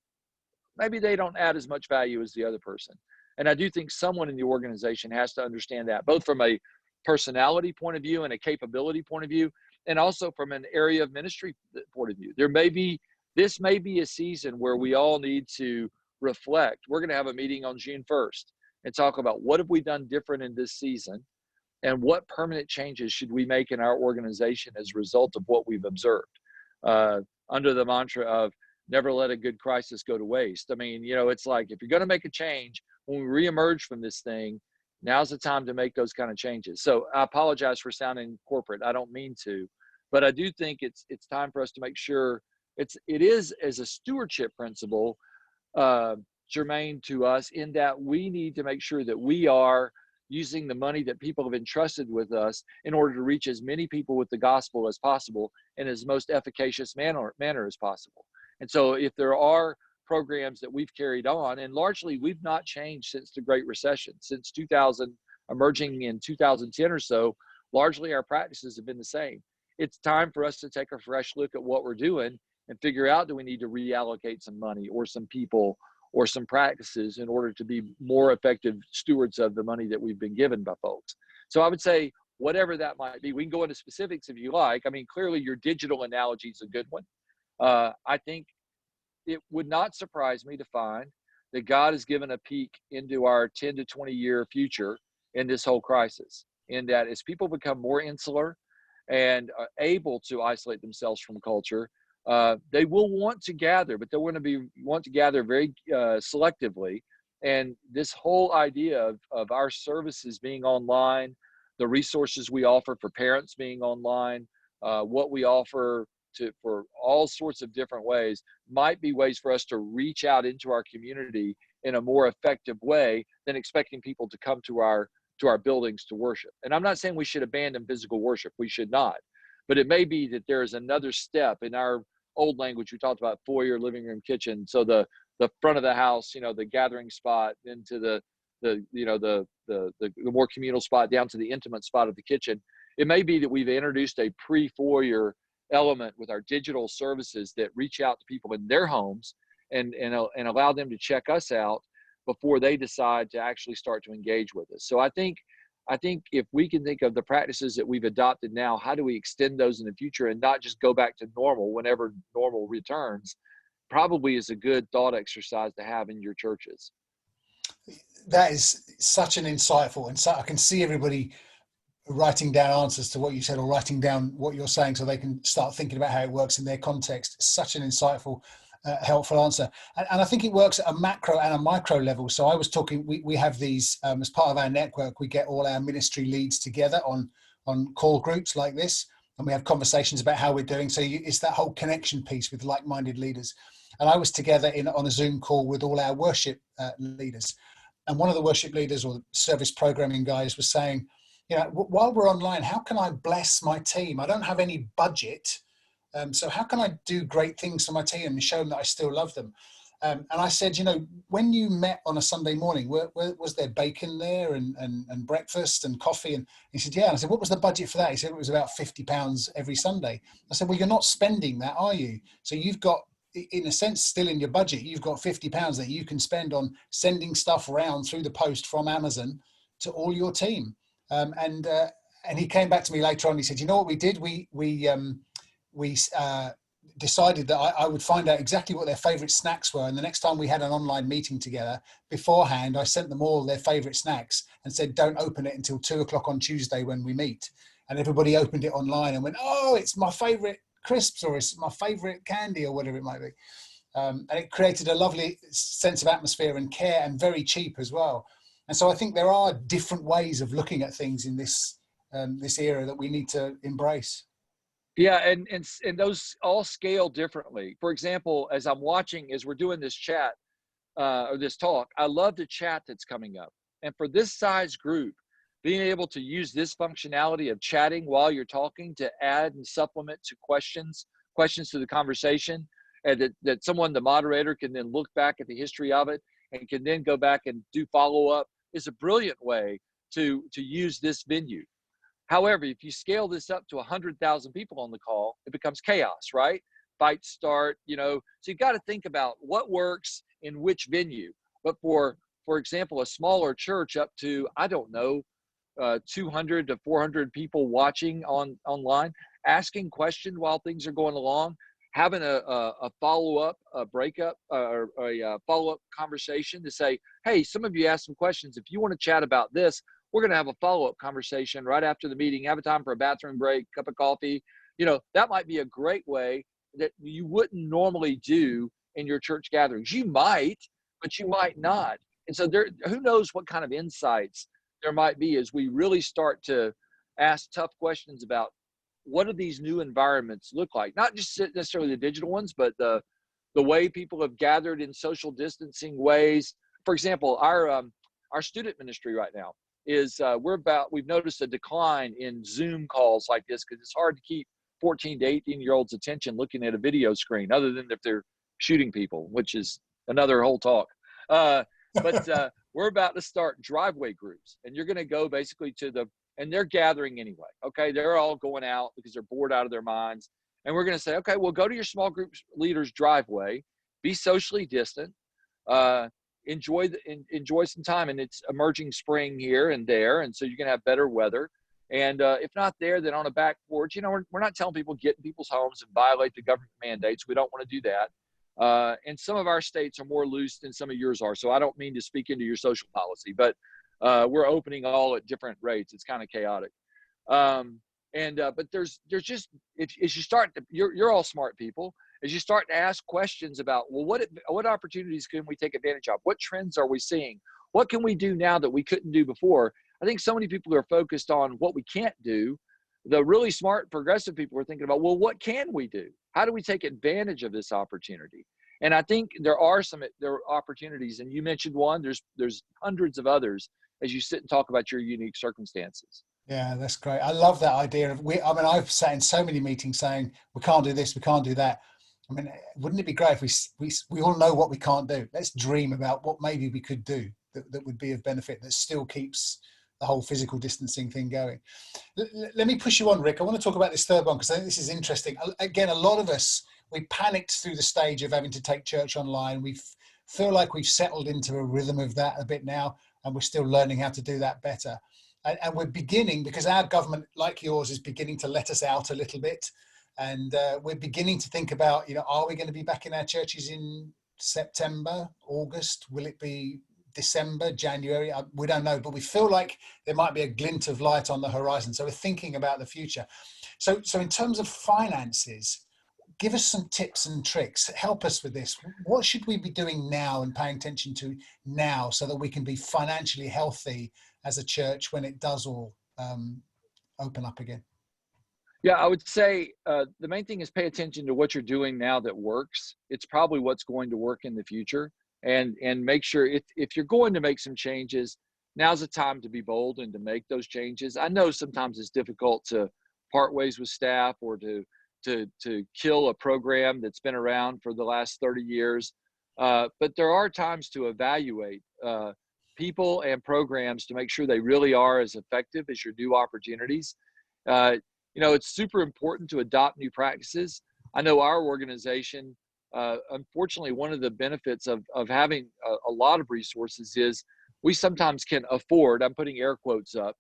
maybe they don't add as much value as the other person. And I do think someone in the organization has to understand that, both from a personality point of view and a capability point of view, and also from an area of ministry point of view. This may be a season where we all need to reflect. We're going to have a meeting on June 1st and talk about what have we done different in this season, and what permanent changes should we make in our organization as a result of what we've observed, under the mantra of never let a good crisis go to waste. I mean, it's like, if you're going to make a change, when we reemerge from this thing, now's the time to make those kind of changes. So I apologize for sounding corporate. I don't mean to, but I do think it's time for us to make sure it is as a stewardship principle, germane to us, in that we need to make sure that we are using the money that people have entrusted with us in order to reach as many people with the gospel as possible in as most efficacious manner as possible. And so if there are programs that we've carried on, and largely we've not changed since the Great Recession, since 2000, emerging in 2010 or so, largely our practices have been the same. It's time for us to take a fresh look at what we're doing and figure out, do we need to reallocate some money or some people or some practices in order to be more effective stewards of the money that we've been given by folks. So I would say, whatever that might be, we can go into specifics if you like. I mean, clearly your digital analogy is a good one. I think it would not surprise me to find that God has given a peek into our 10 to 20 year future in this whole crisis, in that as people become more insular and are able to isolate themselves from culture, they will want to gather, but they're going to want to gather very selectively. And this whole idea of our services being online, the resources we offer for parents being online, what we offer for all sorts of different ways, might be ways for us to reach out into our community in a more effective way than expecting people to come to our buildings to worship. And I'm not saying we should abandon physical worship. We should not. But it may be that there is another step. In our old language, we talked about foyer, living room, kitchen. So the front of the house, the gathering spot, into the more communal spot, down to the intimate spot of the kitchen. It may be that we've introduced a pre-foyer element with our digital services that reach out to people in their homes and allow them to check us out before they decide to actually start to engage with us. So I think if we can think of the practices that we've adopted now, how do we extend those in the future and not just go back to normal whenever normal returns, probably is a good thought exercise to have in your churches. That is such an insightful, and so I can see everybody writing down answers to what you said, or writing down what you're saying so they can start thinking about how it works in their context. Such an insightful, helpful answer. And I think it works at a macro and a micro level. So I was talking, we have these, as part of our network, we get all our ministry leads together on call groups like this, and we have conversations about how we're doing. So it's that whole connection piece with like-minded leaders. And I was together on a Zoom call with all our worship leaders. And one of the worship leaders, or the service programming guys, was saying, you know, while we're online, how can I bless my team? I don't have any budget. So how can I do great things for my team and show them that I still love them? And I said, you know, when you met on a Sunday morning, was there bacon there and breakfast and coffee? And he said, yeah. And I said, what was the budget for that? He said, it was about £50 every Sunday. I said, well, you're not spending that, are you? So you've got, in a sense, still in your budget, you've got £50 that you can spend on sending stuff around through the post from Amazon to all your team. And he came back to me later on. He said, you know what we did? We decided that I would find out exactly what their favorite snacks were. And the next time we had an online meeting together beforehand, I sent them all their favorite snacks and said, don't open it until 2 o'clock on Tuesday when we meet. And everybody opened it online and went, oh, it's my favorite crisps, or it's my favorite candy, or whatever it might be. And it created a lovely sense of atmosphere and care, and very cheap as well. And so I think there are different ways of looking at things in this era that we need to embrace. Yeah, and those all scale differently. For example, as I'm watching, as we're doing this chat or this talk, I love the chat that's coming up. And for this size group, being able to use this functionality of chatting while you're talking to add and supplement to questions to the conversation, and that someone, the moderator, can then look back at the history of it and can then go back and do follow up, is a brilliant way to use this venue. However, if you scale this up to 100,000 people on the call, it becomes chaos, right? Fights start, you know. So you've got to think about what works in which venue. But for example, a smaller church up to, I don't know, 200 to 400 people watching online, asking questions while things are going along, having a follow-up, a breakup, or a follow-up conversation to say, hey, some of you asked some questions. If you want to chat about this, we're going to have a follow-up conversation right after the meeting, have a time for a bathroom break, cup of coffee. You know, that might be a great way that you wouldn't normally do in your church gatherings. You might, but you might not. And so there, who knows what kind of insights there might be as we really start to ask tough questions about what do these new environments look like? Not just necessarily the digital ones, but the way people have gathered in social distancing ways. For example, our student ministry right now is we've noticed a decline in Zoom calls like this because it's hard to keep 14 to 18-year-olds attention looking at a video screen, other than if they're shooting people, which is another whole talk. But we're about to start driveway groups, and you're going to go basically and they're gathering anyway. Okay, they're all going out because they're bored out of their minds, and we're going to say, okay, well, go to your small group leader's driveway, be socially distant. Enjoy some time, and it's emerging spring here and there, and so you're gonna have better weather. And if not there, then on a back porch. You know, we're not telling people get in people's homes and violate the government mandates. We don't want to do that. And some of our states are more loose than some of yours are, so I don't mean to speak into your social policy, but we're opening all at different rates. It's kind of chaotic. But there's just, if you start, you're all smart people. As you start to ask questions about, well, what opportunities can we take advantage of? What trends are we seeing? What can we do now that we couldn't do before? I think so many people are focused on what we can't do. The really smart progressive people are thinking about, well, what can we do? How do we take advantage of this opportunity? And I think there are opportunities, and you mentioned one. There's hundreds of others as you sit and talk about your unique circumstances. Yeah, that's great. I love that idea of I've sat in so many meetings saying we can't do this, we can't do that. I mean, wouldn't it be great if we all know what we can't do? Let's dream about what maybe we could do that would be of benefit, that still keeps the whole physical distancing thing going. Let me push you on, Rick. I want to talk about this third one because I think this is interesting. Again, a lot of us, we panicked through the stage of having to take church online. We feel like we've settled into a rhythm of that a bit now, and we're still learning how to do that better. And we're beginning, because our government, like yours, is beginning to let us out a little bit. And we're beginning to think about, are we going to be back in our churches in September, August? Will it be December, January? We don't know, but we feel like there might be a glint of light on the horizon. So we're thinking about the future. So in terms of finances, give us some tips and tricks. Help us with this. What should we be doing now and paying attention to now so that we can be financially healthy as a church when it does all open up again? Yeah, I would say the main thing is pay attention to what you're doing now that works. It's probably what's going to work in the future, and make sure if you're going to make some changes, now's the time to be bold and to make those changes. I know sometimes it's difficult to part ways with staff or to kill a program that's been around for the last 30 years. But there are times to evaluate people and programs to make sure they really are as effective as your new opportunities. It's super important to adopt new practices. I know our organization, unfortunately, one of the benefits of having a lot of resources is we sometimes can afford, I'm putting air quotes up,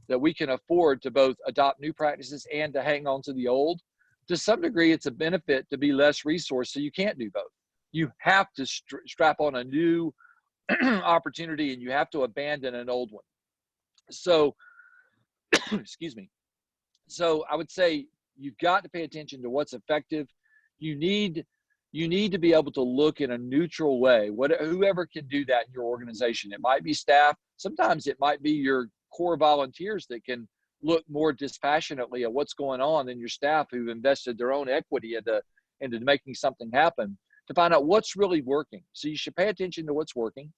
that we can afford to both adopt new practices and to hang on to the old. To some degree, it's a benefit to be less resourced, so you can't do both. You have to strap on a new opportunity and you have to abandon an old one. So, excuse me. So I would say you've got to pay attention to what's effective. You need to be able to look in a neutral way. Whoever can do that in your organization. It might be staff. Sometimes it might be your core volunteers that can look more dispassionately at what's going on than your staff who've invested their own equity into making something happen, to find out what's really working. So you should pay attention to what's working.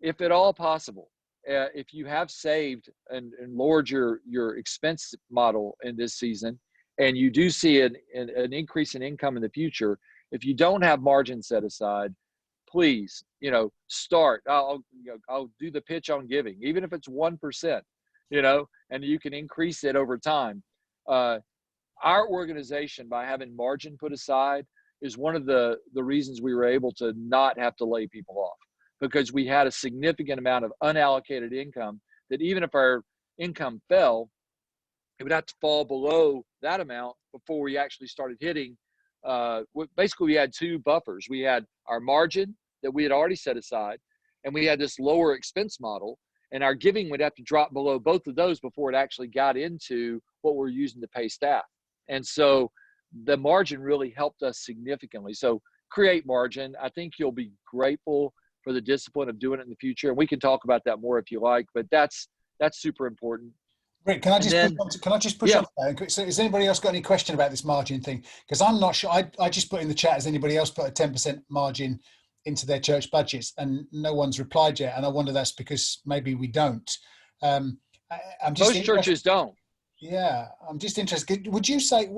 If at all possible, if you have saved and lowered your expense model in this season, and you do see an increase in income in the future, if you don't have margin set aside, please, start. I'll do the pitch on giving, even if it's 1%, and you can increase it over time. Our organization, by having margin put aside, is one of the reasons we were able to not have to lay people off, because we had a significant amount of unallocated income that even if our income fell, it would have to fall below that amount before we actually started hitting. Basically, we had two buffers. We had our margin that we had already set aside, and we had this lower expense model, and our giving would have to drop below both of those before it actually got into what we're using to pay staff. And so the margin really helped us significantly. So create margin. I think you'll be grateful for the discipline of doing it in the future. And we can talk about that more if you like, but that's super important. Rick, can I just push Yeah. on that? So has anybody else got any question about this margin thing? Because I'm not sure. I just put in the chat, has anybody else put a 10% margin into their church budgets? And no one's replied yet. And I wonder that's because maybe we don't. I'm just Most churches don't. Yeah, I'm just interested. Would you say,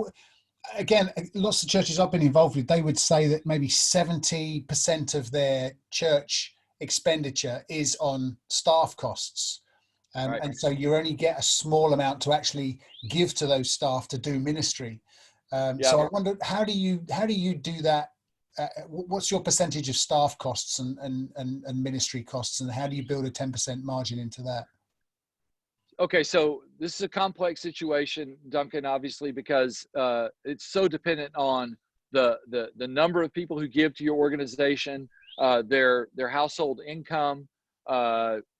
again, lots of churches I've been involved with, they would say that maybe 70% of their church expenditure is on staff costs. Right. And so you only get a small amount to actually give to those staff to do ministry. So I wonder, how do you do that? What's your percentage of staff costs and ministry costs, and how do you build a 10% margin into that? Okay, so this is a complex situation, Duncan, obviously, because it's so dependent on the number of people who give to your organization, their household income,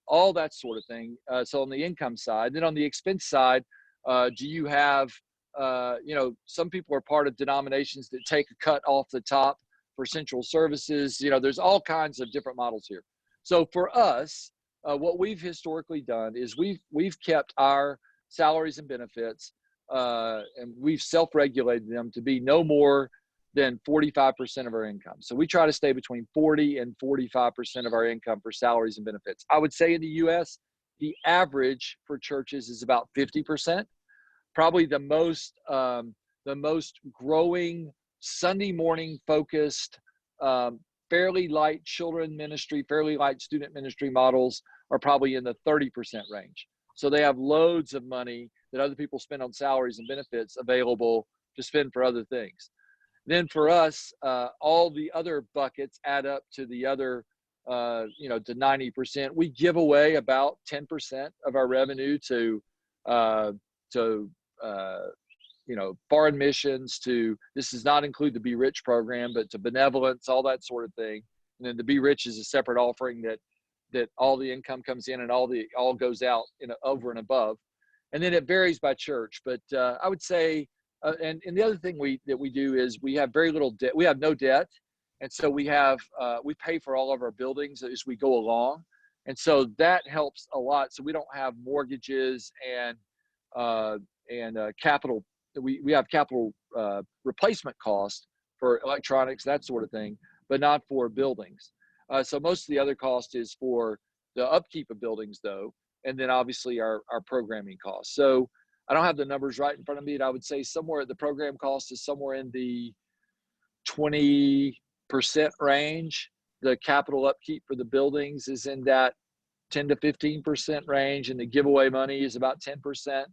all that sort of thing. So on the income side, then on the expense side, do you have, some people are part of denominations that take a cut off the top for central services. There's all kinds of different models here. So for us, what we've historically done is we've kept our salaries and benefits, and we've self-regulated them to be no more than 45% of our income. So we try to stay between 40 and 45% of our income for salaries and benefits. I would say in the U.S., the average for churches is about 50%. Probably the most growing Sunday morning focused, fairly light children ministry, fairly light student ministry models are probably in the 30% range. So they have loads of money that other people spend on salaries and benefits available to spend for other things. Then for us, all the other buckets add up to the other, to 90%. We give away about 10% of our revenue to foreign missions. This does not include the Be Rich program, but to benevolence, all that sort of thing. And then the Be Rich is a separate offering that all the income comes in and all goes out over and above. And then it varies by church, but I would say. And the other thing we do is we have very little debt. We have no debt, and so we pay for all of our buildings as we go along, and so that helps a lot. So we don't have mortgages and capital. We have capital replacement costs for electronics, that sort of thing, but not for buildings. So most of the other cost is for the upkeep of buildings though, and then obviously our programming costs. So I don't have the numbers right in front of me, and I would say somewhere the program cost is somewhere in the 20% range. The capital upkeep for the buildings is in that 10 to 15% range, and the giveaway money is about 10%.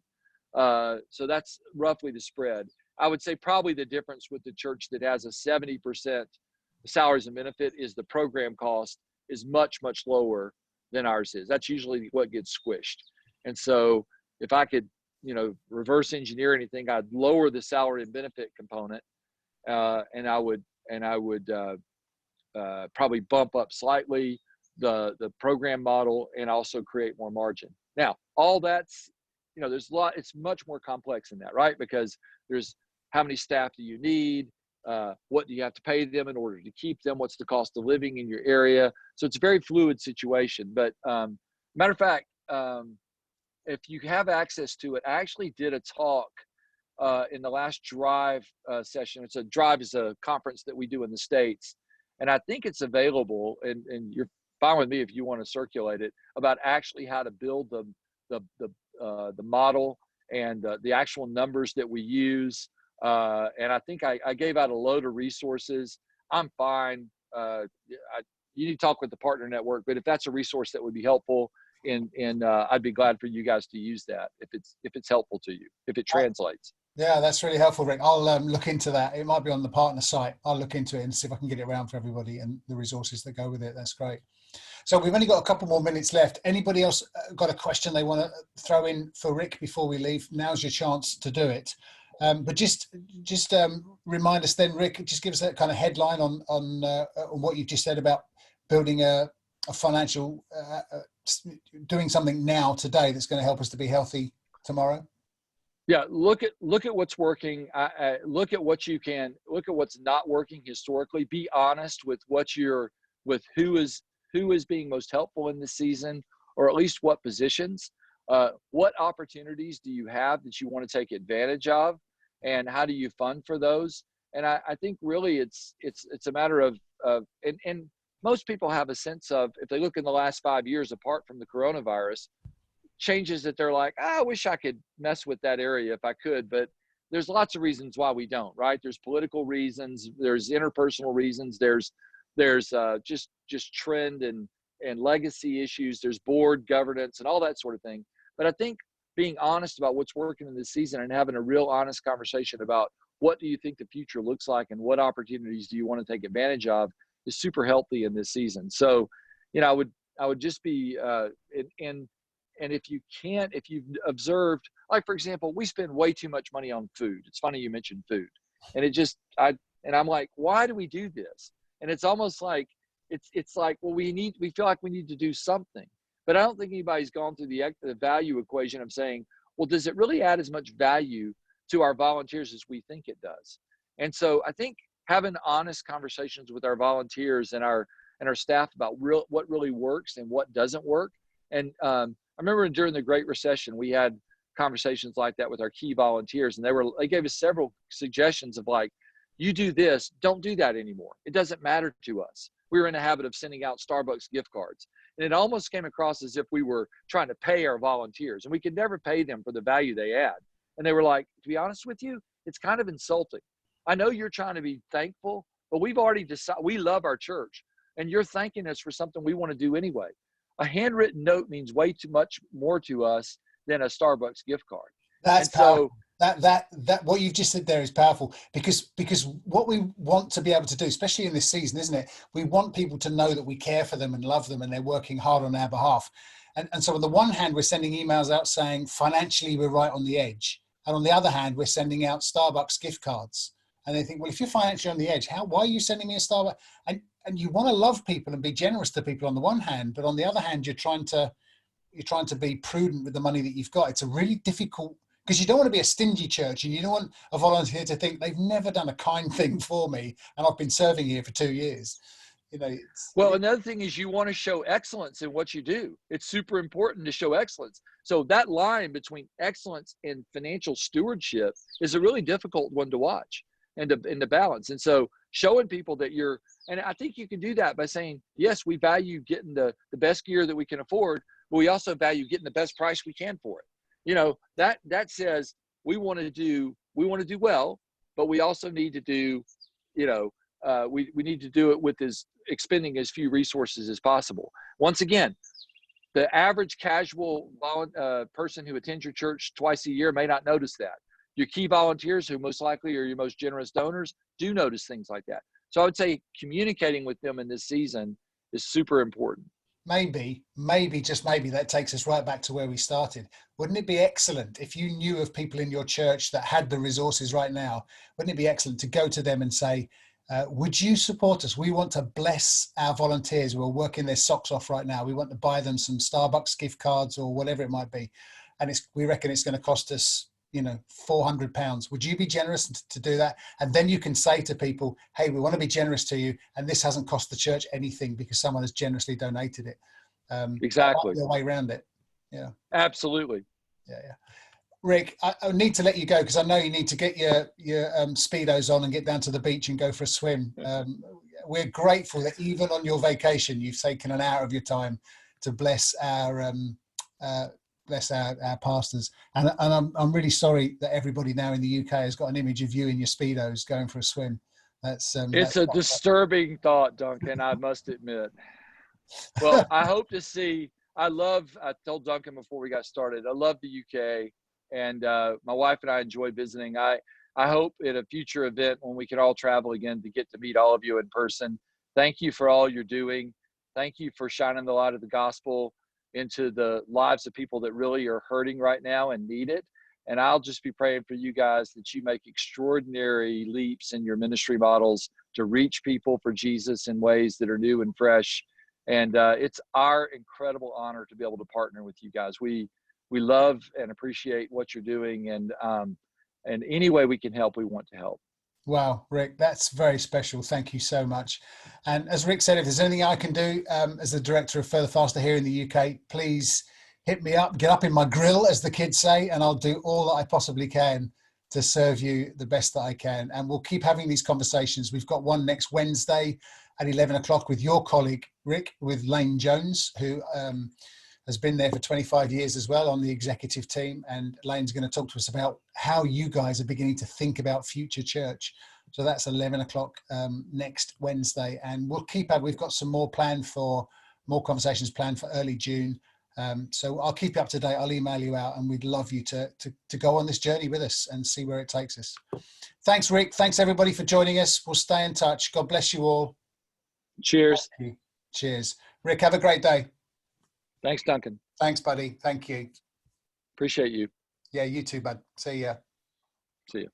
So that's roughly the spread. I would say probably the difference with the church that has a 70% salaries and benefit is the program cost is much, much lower than ours is. That's usually what gets squished. And so if I could, reverse engineer anything, I'd lower the salary and benefit component, and I would probably bump up slightly the program model and also create more margin. Now, all that's, there's a lot, it's much more complex than that, right? Because there's how many staff do you need? What do you have to pay them in order to keep them? What's the cost of living in your area? So it's a very fluid situation. But matter of fact, if you have access to it, I actually did a talk in the last Drive session. Drive is a conference that we do in the States. And I think it's available, and you're fine with me if you want to circulate it, about actually how to build the model and the actual numbers that we use. And I think I gave out a load of resources. I'm fine. You need to talk with the partner network, but if that's a resource that would be helpful, and I'd be glad for you guys to use that if it's helpful to you, if it translates. Yeah, that's really helpful, Rick. I'll look into that. It might be on the partner site. I'll look into it and see if I can get it around for everybody and the resources that go with it. That's great. So we've only got a couple more minutes left. Anybody else got a question they want to throw in for Rick before we leave? Now's your chance to do it. But just remind us then, Rick, just give us that kind of headline on what you've just said about building a financial, doing something now today that's going to help us to be healthy tomorrow. Yeah, look at what's working. Look at what you can. Look at what's not working historically. Be honest with who is being most helpful in this season, or at least what positions. What opportunities do you have that you want to take advantage of, and how do you fund for those? And I think really it's a matter of and most people have a sense of, if they look in the last 5 years, apart from the coronavirus, changes that they're like, I wish I could mess with that area if I could, but there's lots of reasons why we don't, right? There's political reasons, there's interpersonal reasons, there's just trend and legacy issues, there's board governance and all that sort of thing. But I think being honest about what's working in this season and having a real honest conversation about what do you think the future looks like and what opportunities do you want to take advantage of is super healthy in this season. So, I would just be and if you've observed, like, for example, we spend way too much money on food. It's funny you mentioned food. And I'm like, why do we do this? And it's almost like, it's like, well, we feel like we need to do something. But I don't think anybody's gone through the value equation of saying, well, does it really add as much value to our volunteers as we think it does? And so I think having honest conversations with our volunteers and our staff about what really works and what doesn't work. And I remember during the Great Recession, we had conversations like that with our key volunteers, and they gave us several suggestions of, like, you do this, don't do that anymore. It doesn't matter to us. We were in the habit of sending out Starbucks gift cards, and it almost came across as if we were trying to pay our volunteers, and we could never pay them for the value they add. And they were like, to be honest with you, it's kind of insulting. I know you're trying to be thankful, but we've already decided we love our church, and you're thanking us for something we want to do anyway. A handwritten note means way too much more to us than a Starbucks gift card. That's powerful. That what you've just said there is powerful, because what we want to be able to do, especially in this season, isn't it? We want people to know that we care for them and love them, and they're working hard on our behalf. And so on the one hand, we're sending emails out saying financially we're right on the edge, and on the other hand, we're sending out Starbucks gift cards. And they think, well, if you're financially on the edge, why are you sending me a Starbucks? And you want to love people and be generous to people on the one hand, but on the other hand, you're trying to be prudent with the money that you've got. It's a really difficult, because you don't want to be a stingy church, and you don't want a volunteer to think they've never done a kind thing for me, and I've been serving here for 2 years. Well, another thing is you want to show excellence in what you do. It's super important to show excellence. So that line between excellence and financial stewardship is a really difficult one to watch and to balance. And so showing people that and I think you can do that by saying, yes, we value getting the best gear that we can afford, but we also value getting the best price we can for it. That says we want to do well, but we also need to do, we need to do it with expending as few resources as possible. Once again, the average casual person who attends your church twice a year may not notice that. Your key volunteers, who most likely are your most generous donors, do notice things like that. So I would say communicating with them in this season is super important. Maybe, just maybe that takes us right back to where we started. Wouldn't it be excellent if you knew of people in your church that had the resources right now? Wouldn't it be excellent to go to them and say, would you support us? We want to bless our volunteers who are working their socks off right now. We want to buy them some Starbucks gift cards or whatever it might be. And we reckon it's going to cost us, £400. Would you be generous to do that? And then you can say to people, hey, we want to be generous to you. And this hasn't cost the church anything because someone has generously donated it. Exactly. The way around it. Yeah. Absolutely. Yeah. Rick, I need to let you go because I know you need to get your Speedos on and get down to the beach and go for a swim. We're grateful that even on your vacation, you've taken an hour of your time to bless our pastors. And I'm really sorry that everybody now in the UK has got an image of you in your Speedos going for a swim. It's a disturbing thought, Duncan, I must admit. Well, I hope to see. I told Duncan before we got started, I love the UK. And my wife and I enjoy visiting. I hope in a future event when we can all travel again to get to meet all of you in person. Thank you for all you're doing. Thank you for shining the light of the gospel into the lives of people that really are hurting right now and need it. And I'll just be praying for you guys that you make extraordinary leaps in your ministry models to reach people for Jesus in ways that are new and fresh. And it's our incredible honor to be able to partner with you guys. We love and appreciate what you're doing, and any way we can help, we want to help. Wow, Rick, that's very special. Thank you so much. And as Rick said, if there's anything I can do as the director of Further Faster here in the UK, please hit me up, get up in my grill, as the kids say, and I'll do all that I possibly can to serve you the best that I can. And we'll keep having these conversations. We've got one next Wednesday at 11 o'clock with your colleague, Rick, with Lane Jones, who has been there for 25 years as well on the executive team. And Lane's going to talk to us about how you guys are beginning to think about future church. So that's 11 o'clock next Wednesday. And we've got some more conversations planned for early June. So I'll keep you up to date. I'll email you out, and we'd love you to go on this journey with us and see where it takes us. Thanks, Rick. Thanks everybody for joining us. We'll stay in touch. God bless you all. Cheers. Cheers. Rick, have a great day. Thanks, Duncan. Thanks, buddy. Thank you. Appreciate you. Yeah, you too, bud. See ya. See ya.